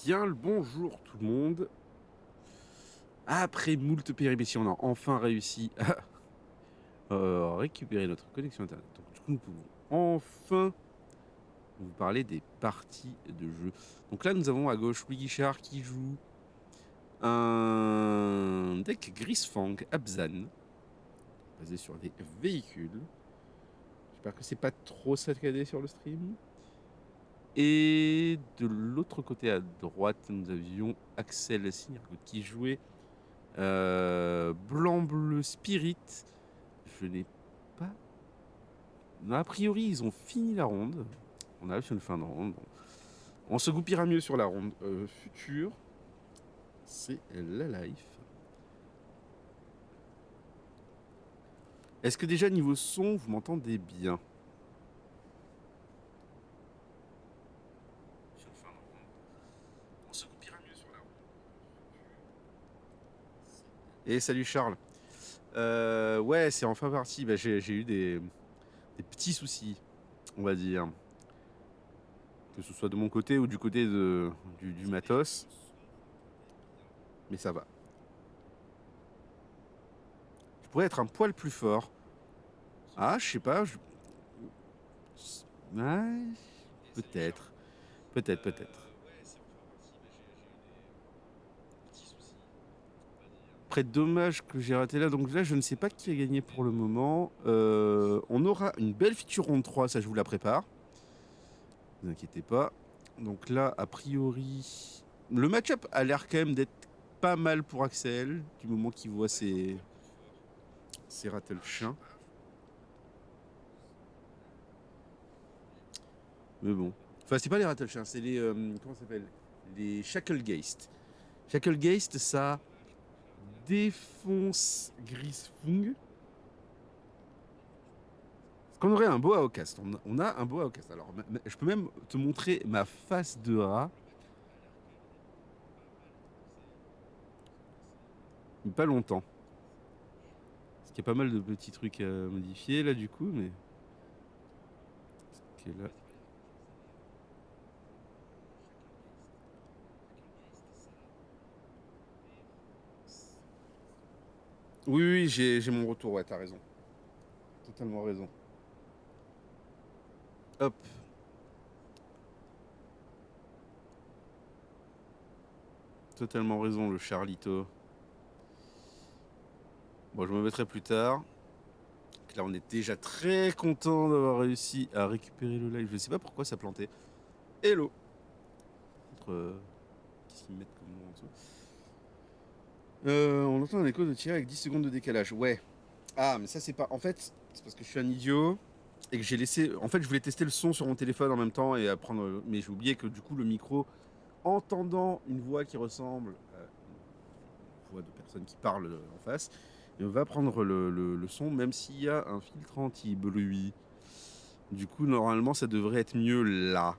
Bien le bonjour tout le monde. Après moult péripéties, on a enfin réussi à récupérer notre connexion internet. Donc du coup, nous pouvons enfin vous parler des parties de jeu. Donc là, nous avons à gauche Louis Guichard qui joue un deck Grisfang Abzan, basé sur des véhicules. J'espère que c'est pas trop saccadé sur le stream. Et de l'autre côté à droite, nous avions Axel Sinirgood qui jouait Blanc-Bleu Spirit. Je n'ai pas. A priori, ils ont fini la ronde. On arrive sur une fin de ronde. On se goupillera mieux sur la ronde future. C'est la life. Est-ce que déjà niveau son, vous m'entendez bien? Sur fin de ronde. On se goupillera mieux sur la ronde. Et salut Charles. Ouais, c'est enfin parti. Bah, j'ai eu des petits soucis, on va dire. Que ce soit de mon côté ou du côté du matos. Mais ça va. Je pourrais être un poil plus fort. Ah, je sais pas. Ouais, peut-être. Peut-être. Après, dommage que j'ai raté là. Donc là, je ne sais pas qui a gagné pour le moment. On aura une belle feature ronde 3, ça je vous la prépare. Ne vous inquiétez pas. Donc là, a priori, le match-up a l'air quand même d'être pas mal pour Axel, du moment qu'il voit ses rattle-chiens. Mais bon. Enfin, c'est pas les rattle-chiens, c'est les. Comment ça s'appelle? Les Shacklegeist. Shacklegeist, ça défonce Grisfung. Parce qu'on aurait un boa au cast. On a un boa au cast. Alors, je peux même te montrer ma face de rat. Mais pas longtemps. Parce qu'il y a pas mal de petits trucs à modifier là, du coup, mais. Ok, là. Oui, oui, j'ai mon retour, ouais, t'as raison. Totalement raison. Hop. Totalement raison, le Charlito. Bon, je me mettrai plus tard. Donc là, on est déjà très content d'avoir réussi à récupérer le live. Je sais pas pourquoi ça plantait. Hello. Qu'est-ce qu'ils mettent comme nom en dessous? On entend un écho de tir avec 10 secondes de décalage. Ouais. Ah, mais ça, c'est pas. En fait, c'est parce que je suis un idiot et que j'ai laissé. En fait, je voulais tester le son sur mon téléphone en même temps et apprendre. Mais j'ai oublié que du coup, le micro, entendant une voix qui ressemble à une voix de personne qui parle en face, on va prendre le son, même s'il y a un filtre anti-bruit. Du coup, normalement, ça devrait être mieux là.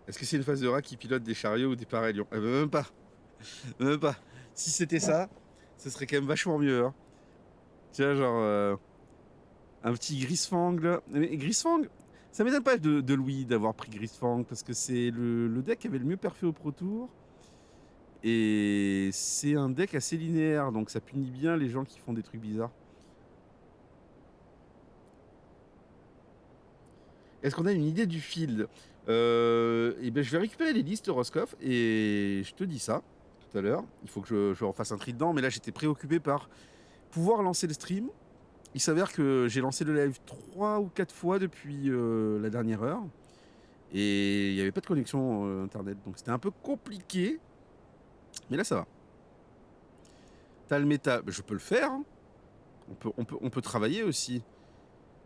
Est-ce que c'est une phase de rat qui pilote des chariots ou des parélions? Eh ben, même pas. Même pas. Si c'était ça, ce serait quand même vachement mieux. Hein. Tu vois, genre. Un petit Grisfang là. Mais Grisfang, ça m'étonne pas de Louis d'avoir pris Grisfang parce que c'est le deck qui avait le mieux perfait au Pro Tour. Et c'est un deck assez linéaire, donc ça punit bien les gens qui font des trucs bizarres. Est-ce qu'on a une idée du field? Et ben, je vais récupérer les listes Roscoff et je te dis ça tout à l'heure. Il faut que je refasse un tri dedans, mais là j'étais préoccupé par pouvoir lancer le stream. Il s'avère que j'ai lancé le live 3 ou 4 fois depuis la dernière heure. Et il n'y avait pas de connexion internet. Donc c'était un peu compliqué. Mais là ça va. T'as le méta. Je peux le faire. Hein. On peut travailler aussi.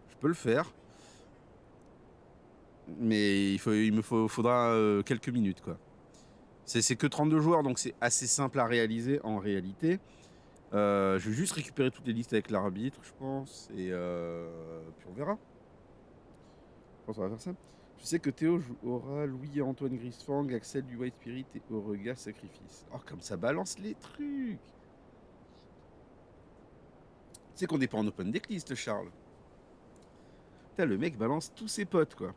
Je peux le faire. Mais faudra quelques minutes quoi. C'est que 32 joueurs, donc c'est assez simple à réaliser en réalité. Je vais juste récupérer toutes les listes avec l'arbitre, je pense. Et puis on verra. Je pense qu'on va faire ça. Je sais que Théo aura Louis et Antoine Grisfang, Axel du White Spirit et Aurega Sacrifice. Oh, comme ça balance les trucs! Tu sais qu'on n'est pas en open decklist, Charles. Putain, le mec balance tous ses potes, quoi.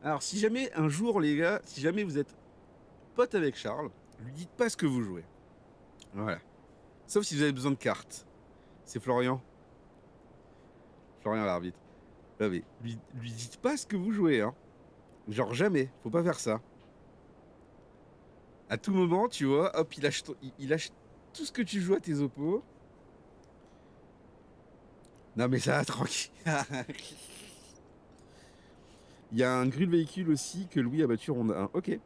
Alors, si jamais un jour, les gars, si jamais vous êtes pote avec Charles, lui dites pas ce que vous jouez. Voilà. Sauf si vous avez besoin de cartes. C'est Florian. Florian l'arbitre. Ah mais lui dites pas ce que vous jouez, hein. Genre jamais. Faut pas faire ça. À tout moment, tu vois, hop, il lâche tout ce que tu joues à tes oppos. Non mais ça va, tranquille. Il y a un grue de véhicule aussi que Louis a battu ronde 1. Ok.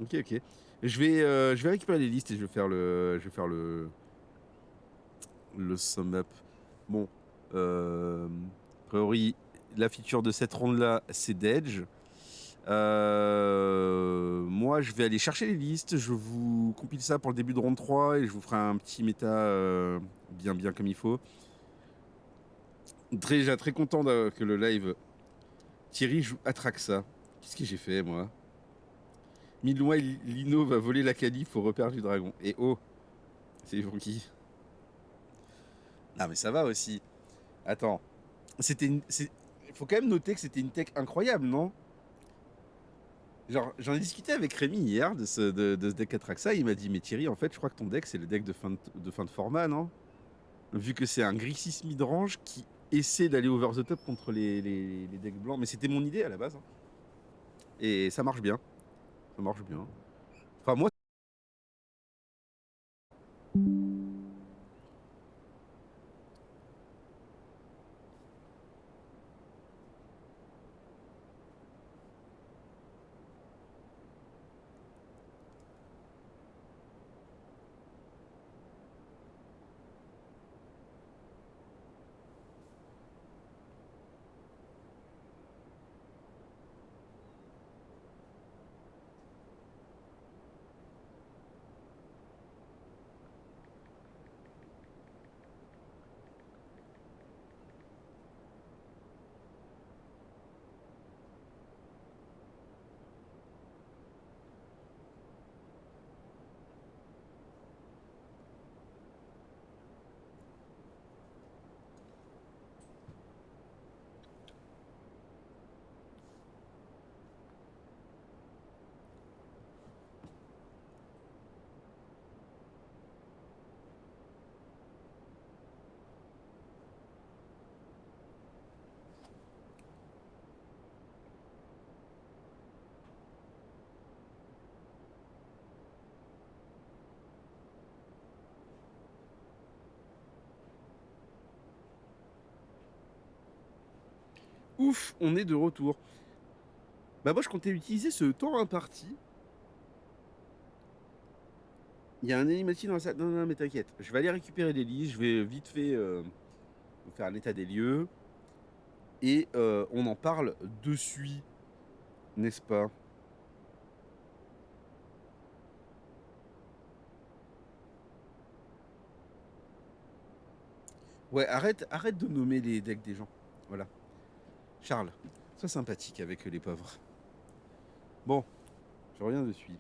Ok, ok. Je vais récupérer les listes et le sum up. Bon. A priori, la feature de cette ronde-là, c'est Dedge. Moi, je vais aller chercher les listes. Je vous compile ça pour le début de ronde 3 et je vous ferai un petit méta bien comme il faut. Déjà très content que le live Thierry joue Atraxa. Qu'est-ce que j'ai fait, moi? Miloin et Lino va voler la calife au repère du dragon. Et oh, c'est pour qui? Non, mais ça va aussi. Attends. Il faut quand même noter que c'était une tech incroyable, non? Genre, j'en ai discuté avec Rémi hier de ce deck Atraxa. Il m'a dit, mais Thierry, en fait, je crois que ton deck, c'est le deck de fin de format, non? Vu que c'est un Grixis midrange qui essaie d'aller over the top contre les decks blancs. Mais c'était mon idée à la base, hein. Et ça marche bien. Ça marche bien. Enfin, moi. Ouf, on est de retour. Bah moi je comptais utiliser ce temps imparti. Il y a un animatic dans la salle. Non, non, mais t'inquiète. Je vais aller récupérer les listes. Je vais vite fait vous faire un état des lieux. Et on en parle de suite, n'est-ce pas? Ouais, arrête de nommer les decks des gens. Voilà. Charles, sois sympathique avec les pauvres. Bon, je reviens de suite.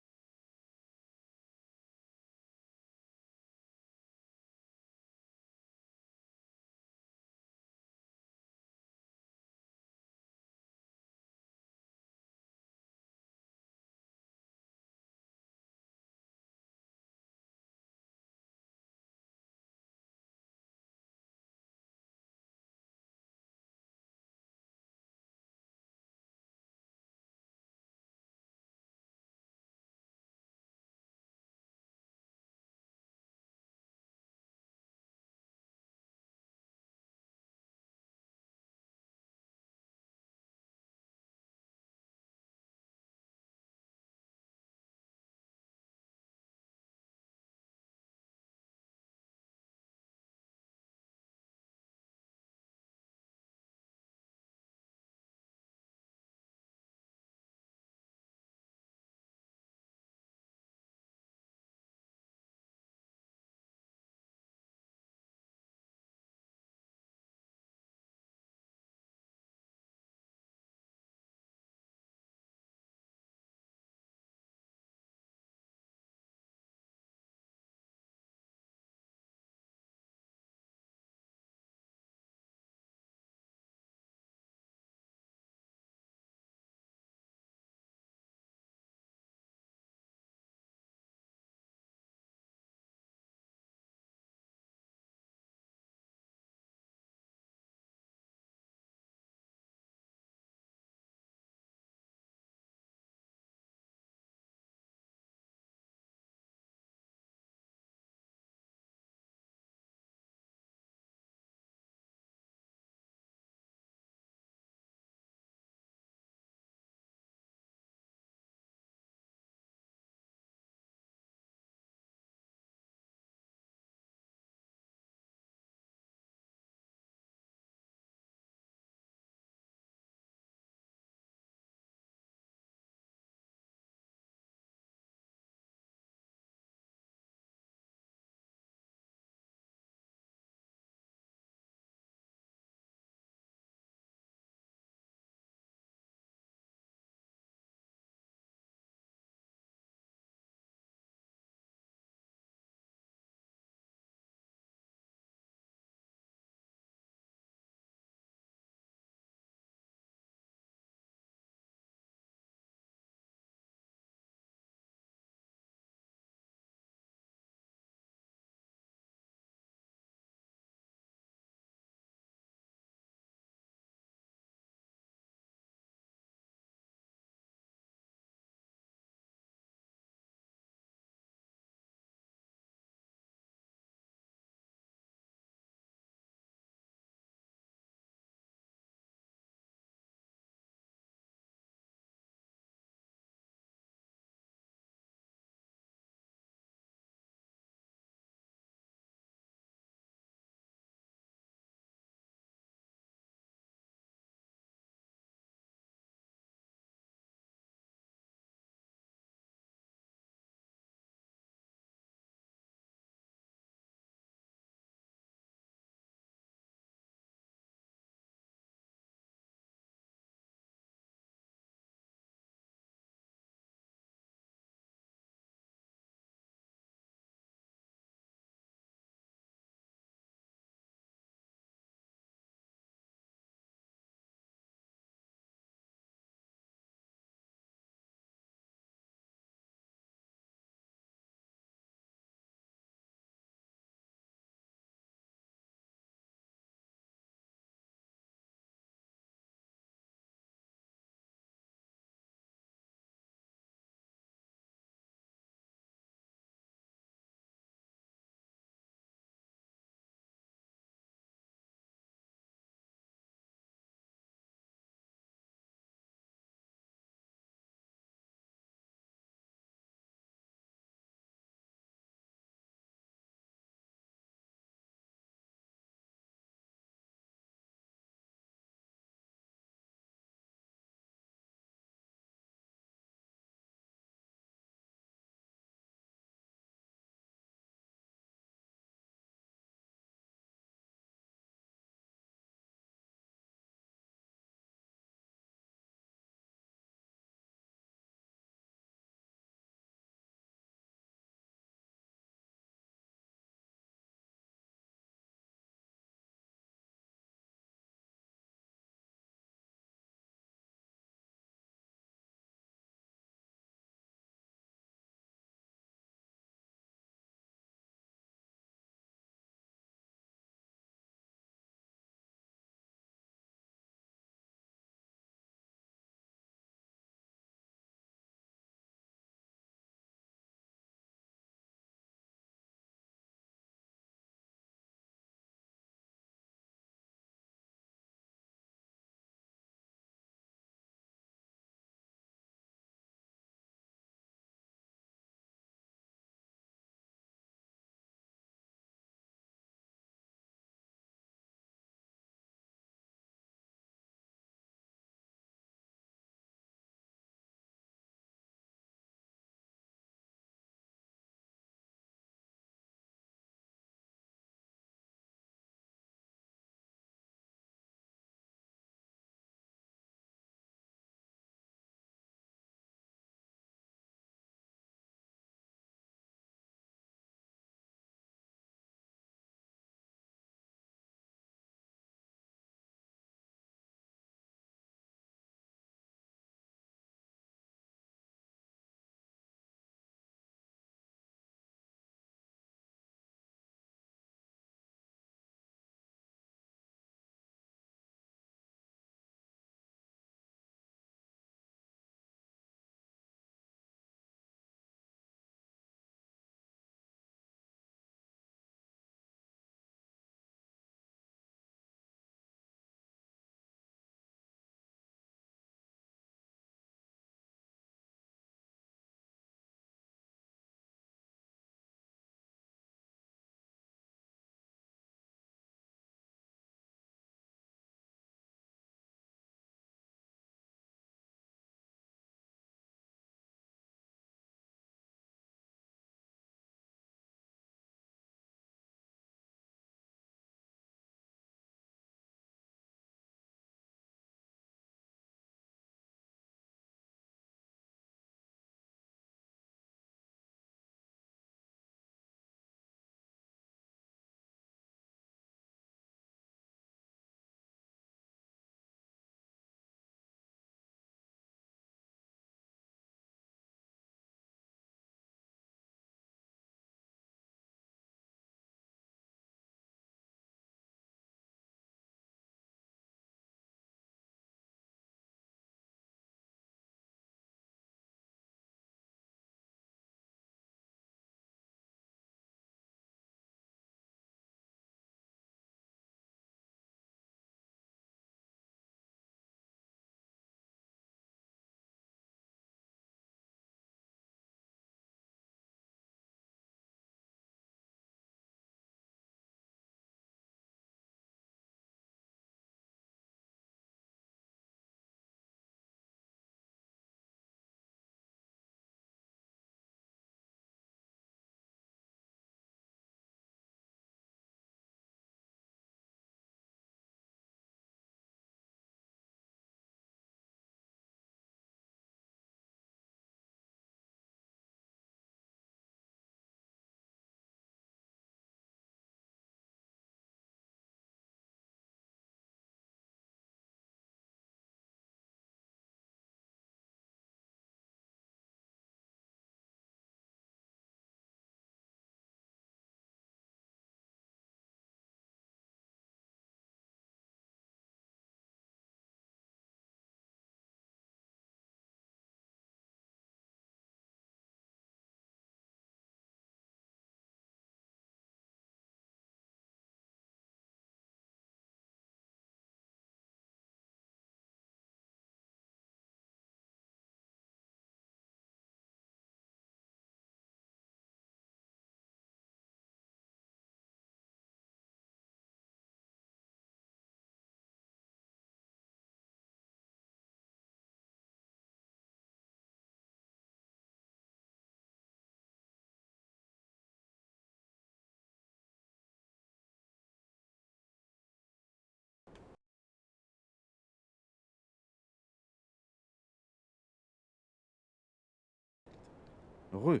Re.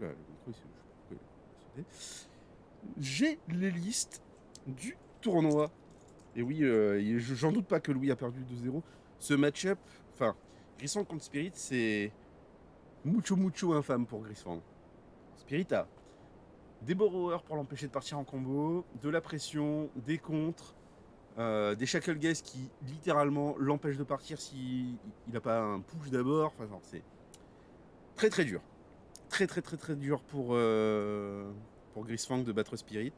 Là, le micro, je sais pas pourquoi il a sauté. J'ai les listes du tournoi. Et oui, j'en doute pas que Louis a perdu 2-0. Ce match-up, enfin, Grisfang contre Spirit, c'est mucho infâme pour Grisfang. Spirit a des borrowers pour l'empêcher de partir en combo, de la pression, des contres, des shackle guys qui littéralement l'empêchent de partir s'il n'a pas un push d'abord. Enfin, c'est très dur. Très dur pour Grisfang de battre Spirit.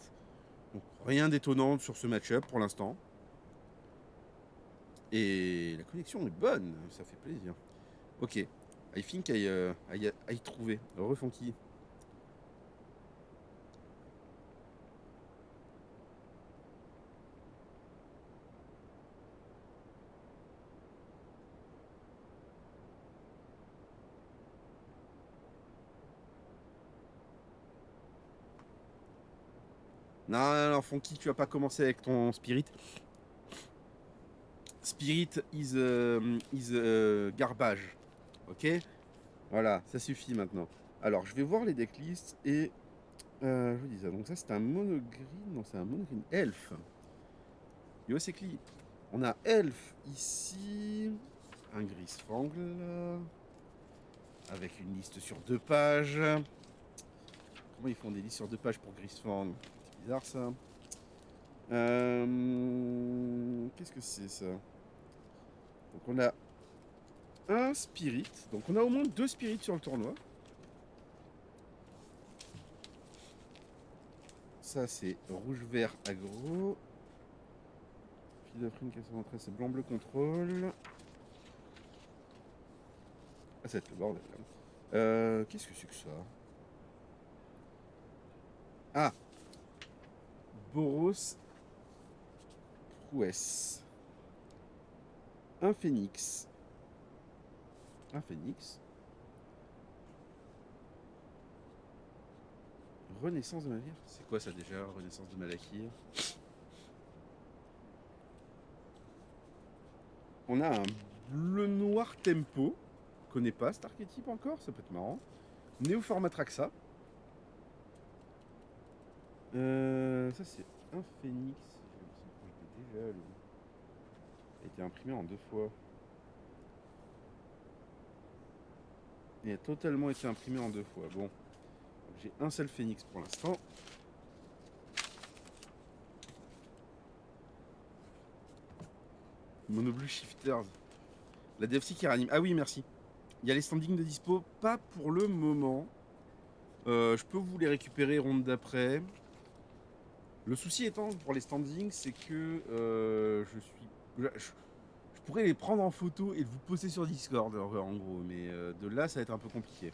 Donc, rien d'étonnant sur ce match-up pour l'instant. Et la connexion est bonne, ça fait plaisir. Ok, I think I trouvé. Refunky. Non, Funky, tu vas pas commencer avec ton Spirit. Spirit is garbage. Ok. Voilà, ça suffit maintenant. Alors, je vais voir les decklists et... je vous dis ça. Donc ça, c'est un monogreen. Non, c'est un monogreen elf. Yo, c'est cli. On a elf ici. Un Grisfang là. Avec une liste sur 2 pages. Comment ils font des listes sur 2 pages pour Grisfang? C'est bizarre ça. Qu'est-ce que c'est ça? Donc on a un Spirit. Donc on a au moins 2 Spirits sur le tournoi. Ça c'est rouge-vert aggro. Philophrine 93, c'est blanc-bleu contrôle. Ah, ça va être le bordel là. Qu'est-ce que c'est que ça? Ah, Boros Prouesse. Un phénix. Un phénix. Renaissance de Malakir. C'est quoi ça déjà, Renaissance de Malakir? On a un bleu-noir tempo. Je connais pas cet archétype encore, ça peut être marrant. Néo-format Traxa. Ça c'est un phénix. J'ai l'impression que je l'ai déjà lu. Il a été imprimé en 2 fois. Il a totalement été imprimé en 2 fois. Bon. J'ai un seul phénix pour l'instant. Monoblue Shifters. La DFC qui réanime. Ah oui, merci. Il y a les standings de dispo. Pas pour le moment. Je peux vous les récupérer ronde d'après. Le souci étant pour les standings, c'est que je pourrais les prendre en photo et vous poster sur Discord en gros, mais de là ça va être un peu compliqué.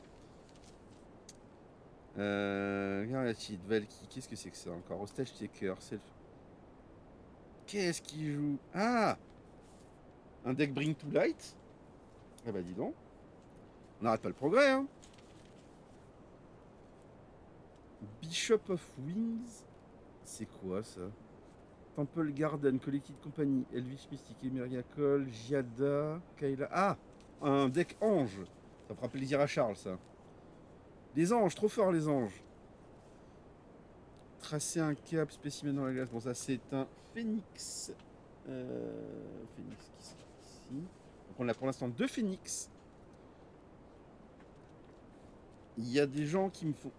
Valky, qu'est-ce que c'est que ça encore? Hostage Taker, Self. Qu'est-ce qu'il joue? Ah, un deck Bring to Light. Ah bah dis donc. On n'arrête pas le progrès, hein. Bishop of Wings. C'est quoi ça? Temple Garden, Collected Company, Elvish Mystique, Emeria Cole, Giada, Kayla. Ah, un deck ange. Ça fera plaisir à Charles, ça. Les anges, trop fort les anges. Tracer un cap, spécimen dans la glace. Bon, ça c'est un phénix. Phénix qui sont ici. Donc on a pour l'instant 2 phénix. Il y a des gens qui me font...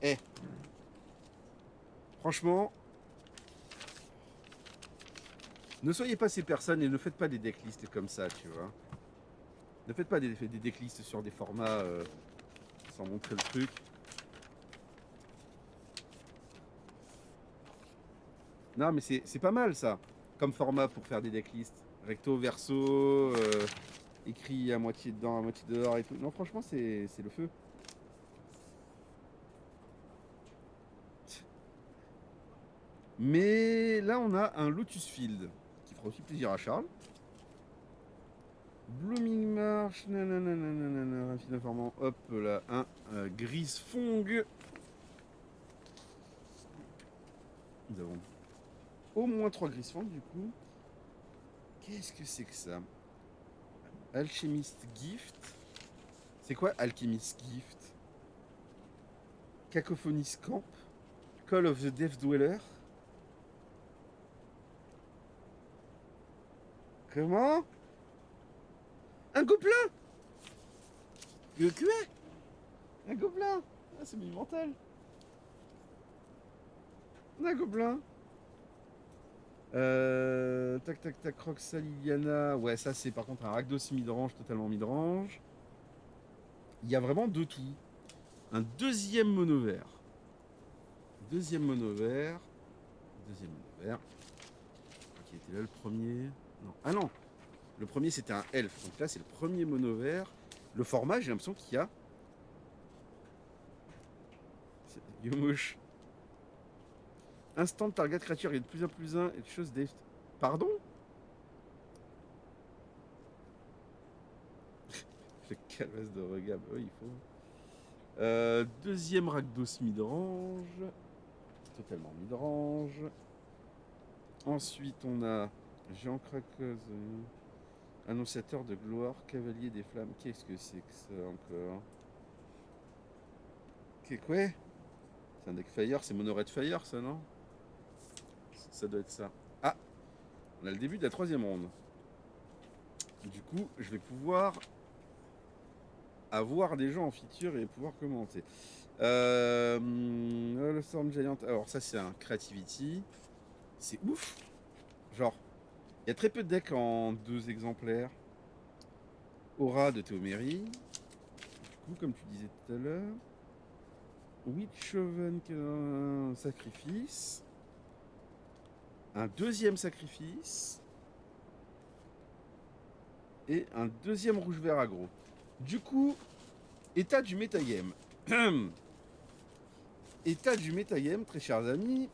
Eh. Franchement, ne soyez pas ces personnes et ne faites pas des decklists comme ça, tu vois. Ne faites pas des decklists sur des formats sans montrer le truc. Non, mais c'est pas mal ça, comme format pour faire des decklists. Recto, verso, écrit à moitié dedans, à moitié dehors et tout. Non, franchement, c'est le feu. Mais là, on a un Lotus Field qui fera aussi plaisir à Charles. Blooming Marsh, nanana, Raffine Informant, hop là, un Grisfang. Nous avons au moins 3 Grisfang du coup. Qu'est-ce que c'est que ça? Alchemist Gift. C'est quoi Alchemist Gift? Cacophonous Camp, Call of the Death Dweller. Comment? Un gobelin. Quoi? Un gobelin. Ah, c'est monumental. Un gobelin. Tac tac tac, Roxa Liliana. Ouais, ça c'est par contre un Rakdos midrange, totalement midrange. Il y a vraiment de tout. Un deuxième mono vert. Deuxième mono vert. Deuxième mono vert. Qui était là le premier? Non. Ah non. Le premier c'était un elfe. Donc là c'est le premier mono vert. Le format, j'ai l'impression qu'il y a. Yomouche. Instant target créature, il y a de plus en plus un et de choses des. Pardon? Le calvasse de regard, oui, il faut. Deuxième Rakdos midrange. Totalement midrange. Ensuite, on a Géant Krakeuse, annonciateur de gloire, cavalier des flammes. Qu'est-ce que c'est que ça encore? Qu'est quoi? C'est un deck Fire, c'est Mono Red Fire, ça, non? Ça doit être ça. Ah! On a le début de la troisième ronde. Du coup, je vais pouvoir avoir des gens en feature et pouvoir commenter. Le Storm Giant. Alors, ça, c'est un Creativity. C'est ouf! Genre, il y a très peu de decks en 2 exemplaires. Aura de Théomérie. Du coup, comme tu disais tout à l'heure. Witchoven, un sacrifice. Un deuxième sacrifice. Et un deuxième rouge-vert aggro. Du coup, état du metagame. État du metagame, très chers amis.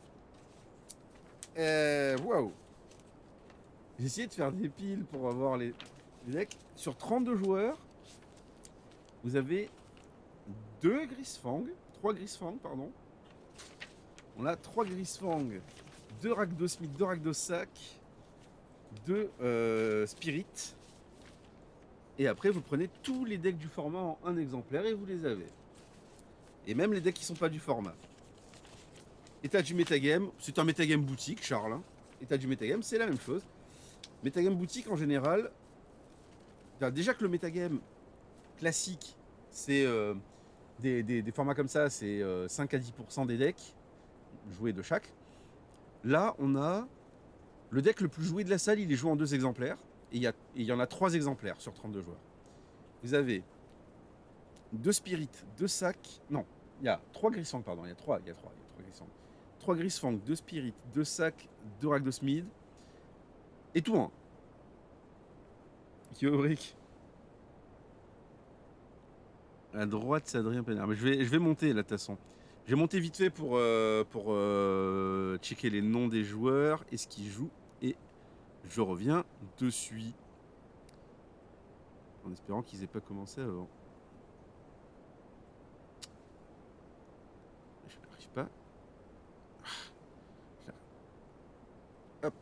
Waouh. J'ai essayé de faire des piles pour avoir les decks. Sur 32 joueurs, vous avez 2 Grisfang. 3 Grisfang, pardon. On a 3 Grisfang, 2 Rakdos Smith, 2 Rakdos Sac, 2 Spirit. Et après, vous prenez tous les decks du format en un exemplaire et vous les avez. Et même les decks qui ne sont pas du format. État du metagame, c'est un metagame boutique, Charles. Hein. État du metagame, c'est la même chose. Metagame boutique en général, déjà que le metagame classique, c'est des formats comme ça, c'est 5 à 10% des decks joués de chaque. Là, on a le deck le plus joué de la salle, il est joué en 2 exemplaires. Et il y en a 3 exemplaires sur 32 joueurs. Vous avez 2 Spirit, 2 Sacs. Non, il y a 3 Grisfang, pardon. Il y a 3 Grisfang. 3 Grisfang, 2 Spirit, 2 Sacs, 2 Rakdos Mid. Et tout en. Kyorick. À droite, c'est Adrien Pénard. Mais je vais monter là, de toute façon. Je vais monter vite fait pour checker les noms des joueurs et ce qu'ils jouent. Et je reviens de suite. En espérant qu'ils aient pas commencé avant. Je n'arrive pas. Hop.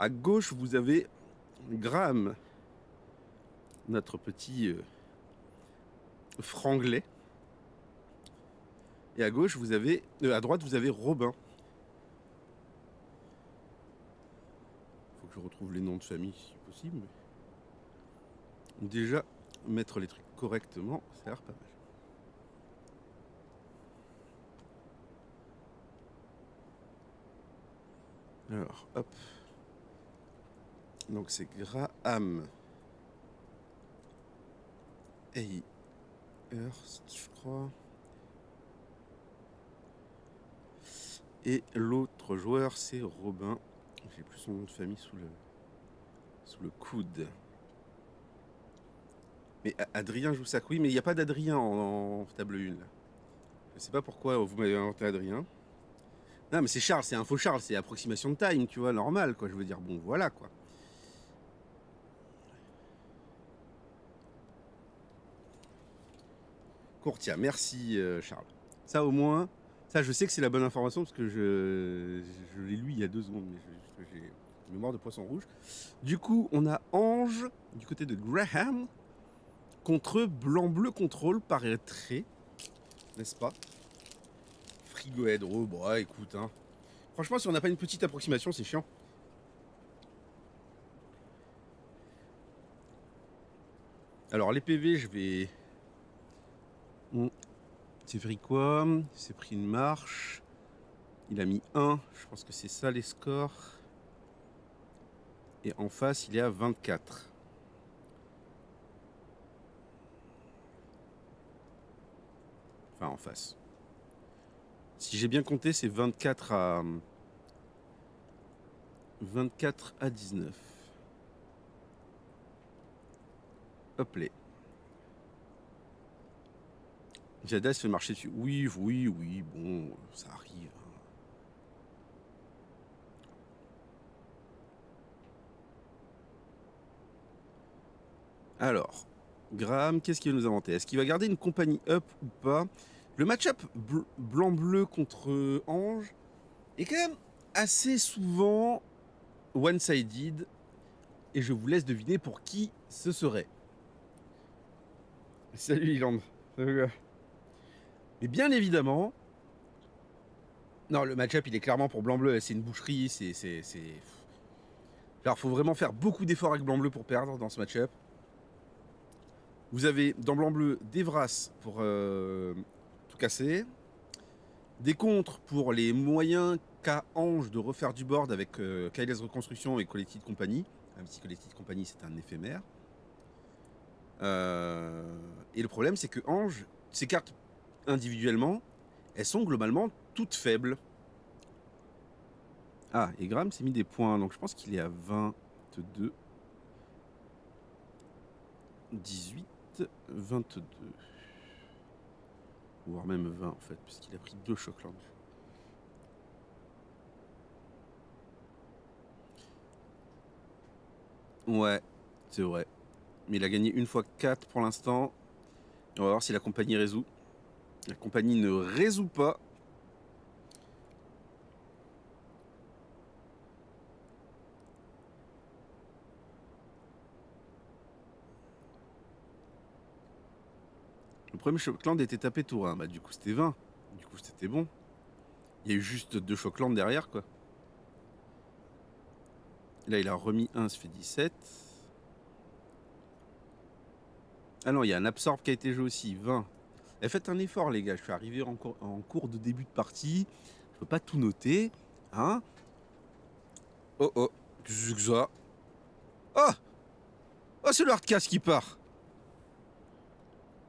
à gauche, vous avez Graham, notre petit franglais. Et à gauche, vous avez, à droite, vous avez Robin. Faut que je retrouve les noms de famille si possible. Mais... déjà, mettre les trucs correctement, ça a l'air pas mal. Alors, hop. Donc c'est Graham Ayerst, je crois. Et l'autre joueur, c'est Robin. J'ai plus son nom de famille sous le coude. Mais Adrien joue ça. Oui, mais il n'y a pas d'Adrien en table 1. Là. Je sais pas pourquoi vous m'avez inventé Adrien. Non, mais c'est Charles, c'est un faux Charles, c'est approximation de time, tu vois, normal, quoi. Je veux dire, bon, voilà, quoi. Courtia, merci Charles. Ça, au moins, ça, je sais que c'est la bonne information parce que je l'ai lu il y a 2 secondes, mais j'ai mémoire de poisson rouge. Du coup, on a Ange du côté de Graham contre Blanc-Bleu Contrôle, paraîtrait, n'est-ce pas? Frigo Hedro, bon, écoute, hein. Franchement, si on n'a pas une petite approximation, c'est chiant. Alors, les PV, je vais... C'est pris quoi? C'est pris une marche. Il a mis 1. Je pense que c'est ça les scores. Et en face, il est à 24. Enfin, en face. Si j'ai bien compté, c'est 24 à 19. Hop là. Jada se fait marcher dessus. Oui, bon, ça arrive. Alors, Graham, qu'est-ce qu'il va nous inventer? Est-ce qu'il va garder une compagnie up ou pas? Le match-up blanc-bleu contre Ange est quand même assez souvent one-sided. Et je vous laisse deviner pour qui ce serait. Salut Iland. Salut. Mais bien évidemment... Non, le match-up, il est clairement pour Blanc-Bleu. C'est une boucherie. Alors, faut vraiment faire beaucoup d'efforts avec Blanc-Bleu pour perdre dans ce match-up. Vous avez dans Blanc-Bleu des Vras pour tout casser. Des contres pour les moyens qu'a Ange de refaire du board avec Kailes Reconstruction et Collective Company. Même si Collective Company, c'est un éphémère. Et le problème, c'est que Ange, ses cartes individuellement, elles sont globalement toutes faibles. Ah, et Graham s'est mis des points, donc je pense qu'il est à 22, 18, 22. Voire même 20 en fait, puisqu'il a pris 2 Shocklands. Ouais, c'est vrai. Mais il a gagné une fois 4 pour l'instant. On va voir si la compagnie résout. La compagnie ne résout pas. Le premier Shockland était tapé tour 1. Bah, du coup, c'était 20. Du coup, c'était bon. Il y a eu juste 2 Shocklands derrière, quoi. Là, il a remis 1, ça fait 17. Ah non, il y a un Absorb qui a été joué aussi, 20. Et faites un effort, les gars. Je suis arrivé en cours de début de partie. Je peux pas tout noter. Hein? Oh oh, qu'est-ce que c'est que ça? Oh! Oh, c'est le hardcast qui part!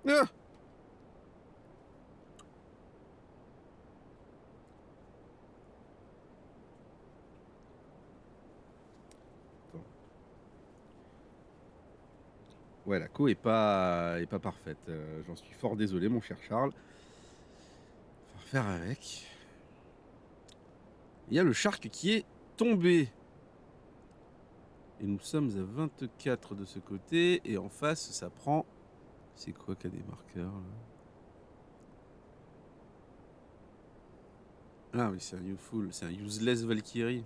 Ah! Ouais, la co est pas parfaite. J'en suis fort désolé, mon cher Charles. Faut faire avec. Il y a le Shark qui est tombé. Et nous sommes à 24 de ce côté. Et en face, ça prend... C'est quoi qu'il y a des marqueurs là? Ah oui, c'est un Youthful. C'est un Useless Valkyrie.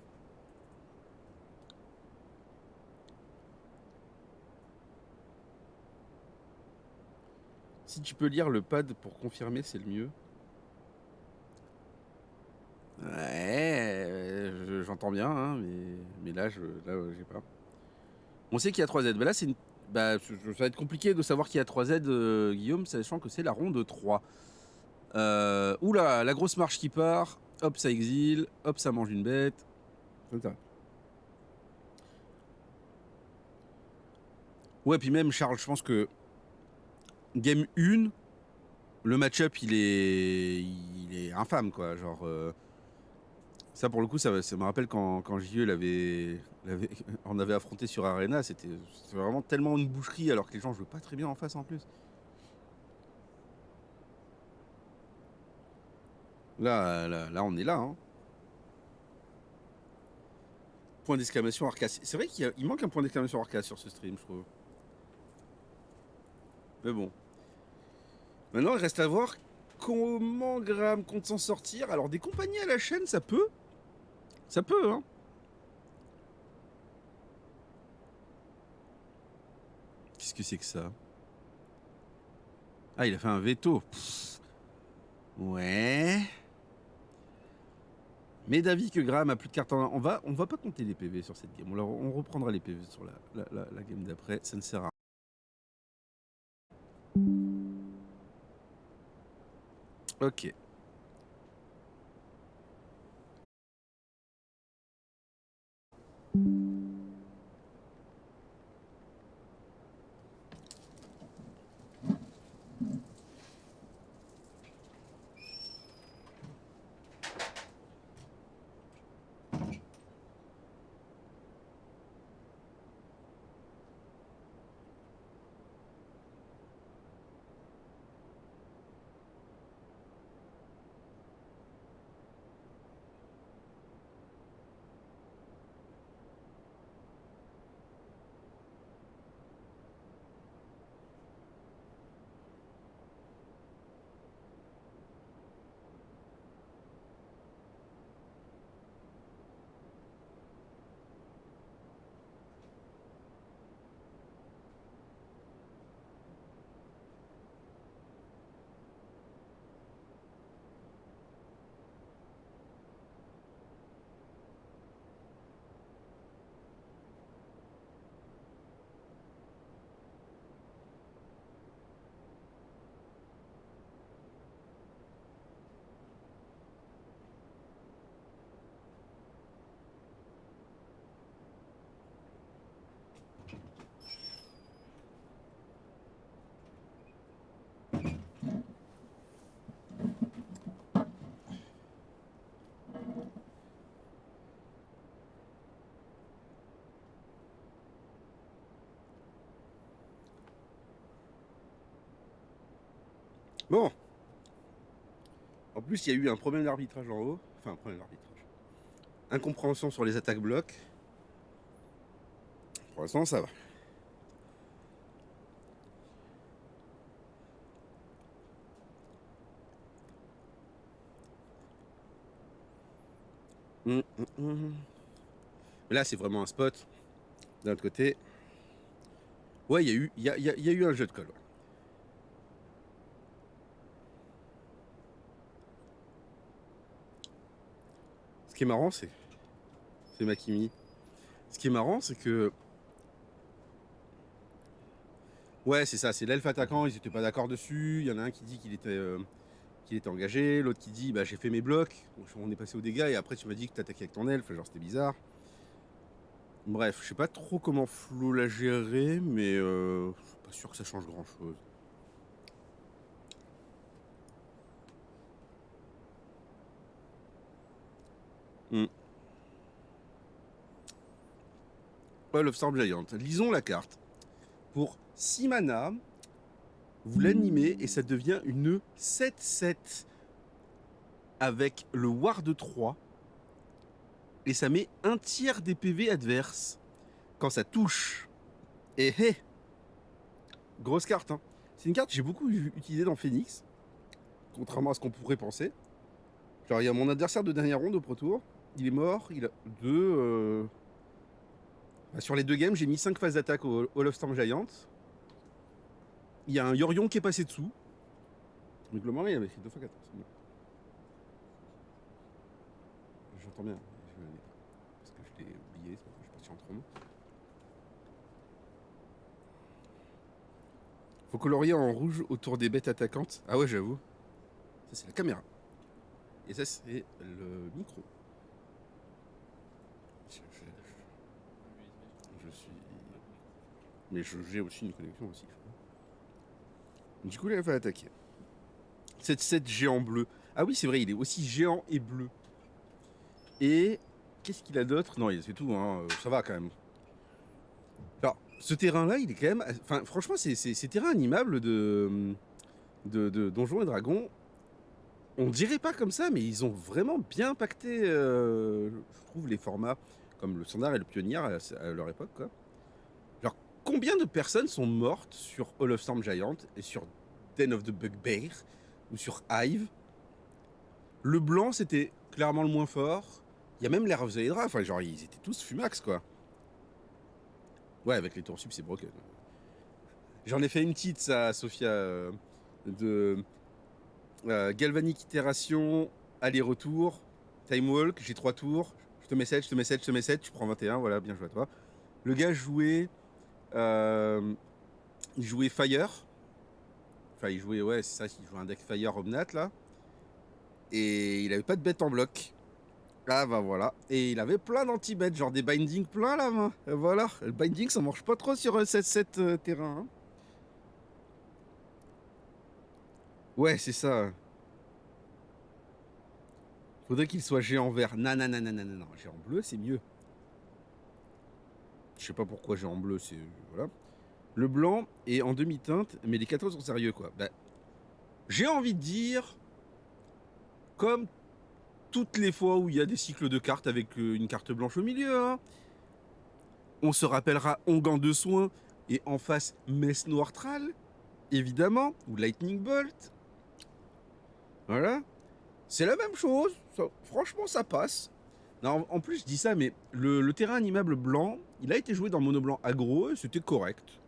Si tu peux lire le pad pour confirmer, c'est le mieux. Ouais, j'entends bien, hein, mais là, j'ai pas. On sait qu'il y a 3 Z. Bah là, bah, ça va être compliqué de savoir qu'il y a 3 Z, Guillaume, sachant que c'est la ronde 3. Oula, la grosse marche qui part. Hop, ça exile. Hop, ça mange une bête. Ouais, puis même, Charles, je pense que game 1, le match-up, il est infâme, quoi. Genre, ça, pour le coup, ça me rappelle quand JE on avait affronté sur Arena, c'était vraiment tellement une boucherie, alors que les gens jouaient pas très bien en face, en plus. Là, on est là, hein. Point d'exclamation Arcas. C'est vrai qu'il manque un point d'exclamation Arcas sur ce stream, je trouve. Mais bon. Maintenant, il reste à voir comment Graham compte s'en sortir. Alors, des compagnies à la chaîne, ça peut. Ça peut, hein. Qu'est-ce que c'est que ça? Ah, il a fait un veto. Pff. Ouais. Mais d'avis que Graham a plus de cartes en main, on va pas compter les PV sur cette game. On reprendra les PV sur la game d'après. Ça ne sert à rien. Ok. Bon. En plus, il y a eu un problème d'arbitrage en haut. Enfin, un problème d'arbitrage. Incompréhension sur les attaques blocs. Pour l'instant, ça va. Mais là, c'est vraiment un spot. D'un autre côté. Ouais, il y a eu un jeu de colle. Ouais. Ce qui est marrant, c'est Makimi. Ce qui est marrant, c'est que. Ouais, c'est ça, c'est l'elfe attaquant, ils étaient pas d'accord dessus. Il y en a un qui dit qu'il était engagé, l'autre qui dit bah j'ai fait mes blocs, on est passé aux dégâts et après tu m'as dit que t'attaquais avec ton elfe, genre c'était bizarre. Bref, je sais pas trop comment Flo l'a géré, mais je suis pas sûr que ça change grand chose. Hall of Storm Giant. Lisons la carte. Pour 6 mana, vous l'animez et ça devient une 7-7 avec le Ward 3. Et ça met un tiers des PV adverses quand ça touche. Et hé, grosse carte, hein. C'est une carte que j'ai beaucoup utilisée dans Phoenix, contrairement à ce qu'on pourrait penser. Genre, il y a mon adversaire de dernière ronde au Pro Tour, il est mort, il a deux. Sur les 2 games, j'ai mis 5 phases d'attaque au Hall of Storm Giant. Il y a un Yorion qui est passé dessous, Mais globalement, il y avait écrit 2x4. C'est bon. J'entends bien. Parce que je l'ai oublié, c'est pour ça que je suis parti en trauma. Faut colorier en rouge autour des bêtes attaquantes. Ah ouais, j'avoue. Ça, c'est la caméra. Et ça, c'est le micro. Je suis. Mais j'ai aussi une connexion aussi. Du coup, là, elle va attaquer. Cette 7 géant bleu. Ah oui, c'est vrai, il est aussi géant et bleu. Et qu'est-ce qu'il a d'autre? Non, c'est tout, hein. Ça va quand même. Alors, ce terrain-là, il est quand même. Enfin, franchement, ces terrains animables de Donjons et Dragons, on dirait pas comme ça, mais ils ont vraiment bien impacté, je trouve, les formats comme le standard et le pionnier à leur époque, quoi. Alors, combien de personnes sont mortes sur Hall of Storm Giant et sur Den of the Bugbear ou sur Hive? Le blanc, c'était clairement le moins fort. Il y a même l'Air of the Hydra, enfin, genre, ils étaient tous fumax, quoi. Ouais, avec les tours sub, c'est broken. J'en ai fait une petite, ça, Sophia, de Galvanic Itération, aller-retour, Time Walk, j'ai 3 tours, je te mets 7, je te mets 7, je te mets 7, tu prends 21, voilà, bien joué à toi. Le gars jouait. Il jouait Fire. Enfin, il jouait, ouais, c'est ça, il jouait un deck Fire Omnat, là. Et il avait pas de bête en bloc. Ah bah voilà. Et il avait plein d'anti-bêtes, genre des bindings plein la main. Et voilà. Le binding, ça marche pas trop sur 7-7 terrain. Hein. Ouais, c'est ça. Faudrait qu'il soit géant vert. Non, non, non, non, non, non, non. Géant bleu, c'est mieux. Je sais pas pourquoi géant bleu, c'est. Voilà. Le blanc est en demi-teinte, mais les 14 sont sérieux, quoi. Bah, j'ai envie de dire, comme toutes les fois où il y a des cycles de cartes avec une carte blanche au milieu, hein, on se rappellera Onguent de Soin et en face Mess Noirtral, évidemment, ou Lightning Bolt. Voilà. C'est la même chose. Franchement, ça passe. Non, en plus, je dis ça, mais le terrain animable blanc, il a été joué dans mono blanc aggro et c'était correct.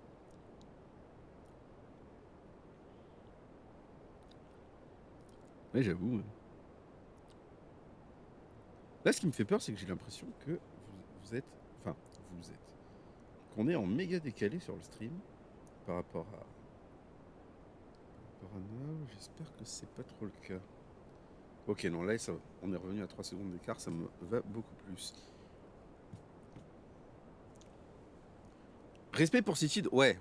Ouais, j'avoue. Là, ce qui me fait peur, c'est que j'ai l'impression que vous êtes. Enfin, vous êtes. Qu'on est en méga décalé sur le stream par rapport à. J'espère que c'est pas trop le cas. Ok, non, là, ça, on est revenu à 3 secondes d'écart, ça me va beaucoup plus. Respect pour City, ouais.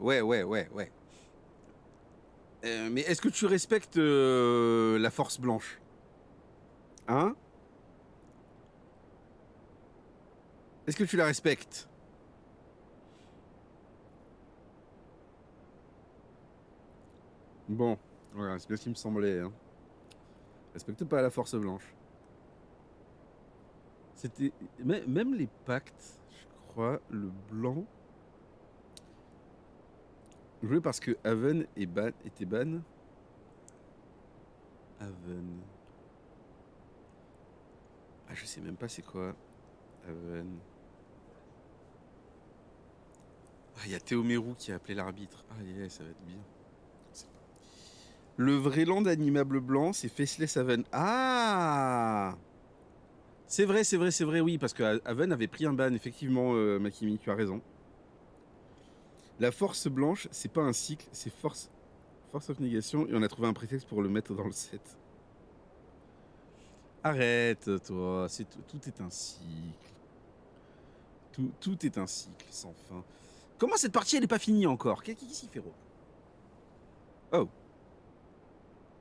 Mais est-ce que tu respectes la force blanche? Hein? Est-ce que tu la respectes? Bon, voilà, c'est bien ce qui me semblait. Hein. Respecte pas la force blanche. C'était. Même les pactes, je crois, le blanc. Joué parce que Haven était ban. Haven. Ah, je sais même pas c'est quoi. Haven. Ah, il y a Théo Mérou qui a appelé l'arbitre. Ah, yeah, ça va être bien. Le vrai land animable blanc, c'est Faceless Haven. Ah! C'est vrai, oui, parce que Haven avait pris un ban, effectivement, Makimi, tu as raison. La force blanche, c'est pas un cycle, c'est force of négation, et on a trouvé un prétexte pour le mettre dans le set. Arrête, toi, tout est un cycle. Tout est un cycle, sans fin. Comment cette partie, elle est pas finie encore? Qu'est-ce qu'il fait, Ro? Oh.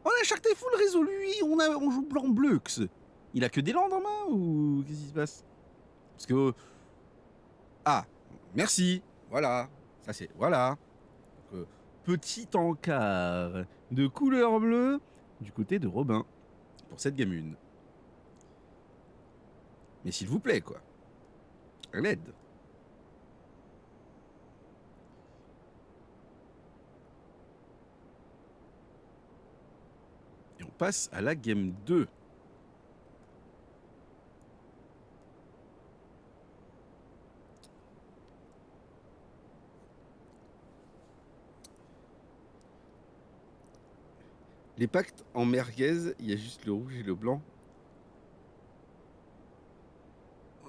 On a Shark full résolu, on joue blanc-bleu. Il a que des landes en main ou qu'est-ce qui se passe? Parce que. Ah, merci. Voilà. Ça c'est. Voilà. Donc, petit encart de couleur bleue du côté de Robin pour cette game 1. Mais s'il vous plaît, quoi. À l'aide. Et on passe à la game 2. Les pactes en merguez, il y a juste le rouge et le blanc.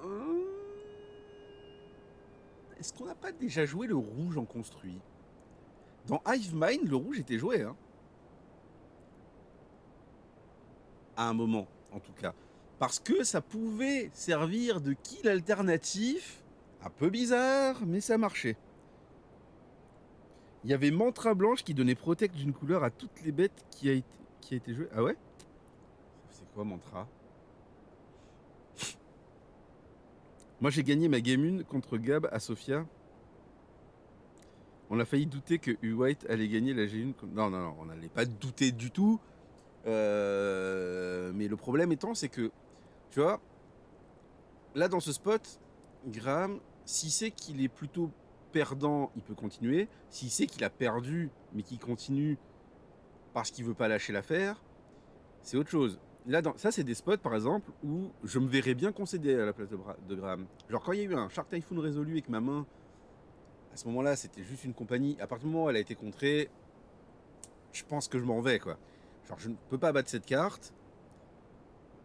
Euh, Est-ce qu'on n'a pas déjà joué le rouge en construit? Dans Hive Mind, le rouge était joué, hein. À un moment, en tout cas. Parce que ça pouvait servir de kill alternatif. Un peu bizarre, mais ça marchait. Il y avait Mantra Blanche qui donnait Protect d'une couleur à toutes les bêtes qui a été jouée. Ah ouais? C'est quoi Mantra? Moi j'ai gagné ma game 1 contre Gab à Sofia. On a failli douter que U-White allait gagner la G1. Non, non, non, on n'allait pas douter du tout. Mais le problème étant, c'est que, tu vois, là dans ce spot, Graham, s'il sait qu'il est plutôt perdant, il peut continuer. S'il sait qu'il a perdu, mais qu'il continue parce qu'il veut pas lâcher l'affaire, c'est autre chose. Là, ça, c'est des spots, par exemple, où je me verrais bien concéder à la place de Graham. Genre, quand il y a eu un Shark Typhoon résolu et que ma main, à ce moment-là, c'était juste une compagnie. À partir du moment où elle a été contrée, je pense que je m'en vais, quoi. Genre, je ne peux pas battre cette carte.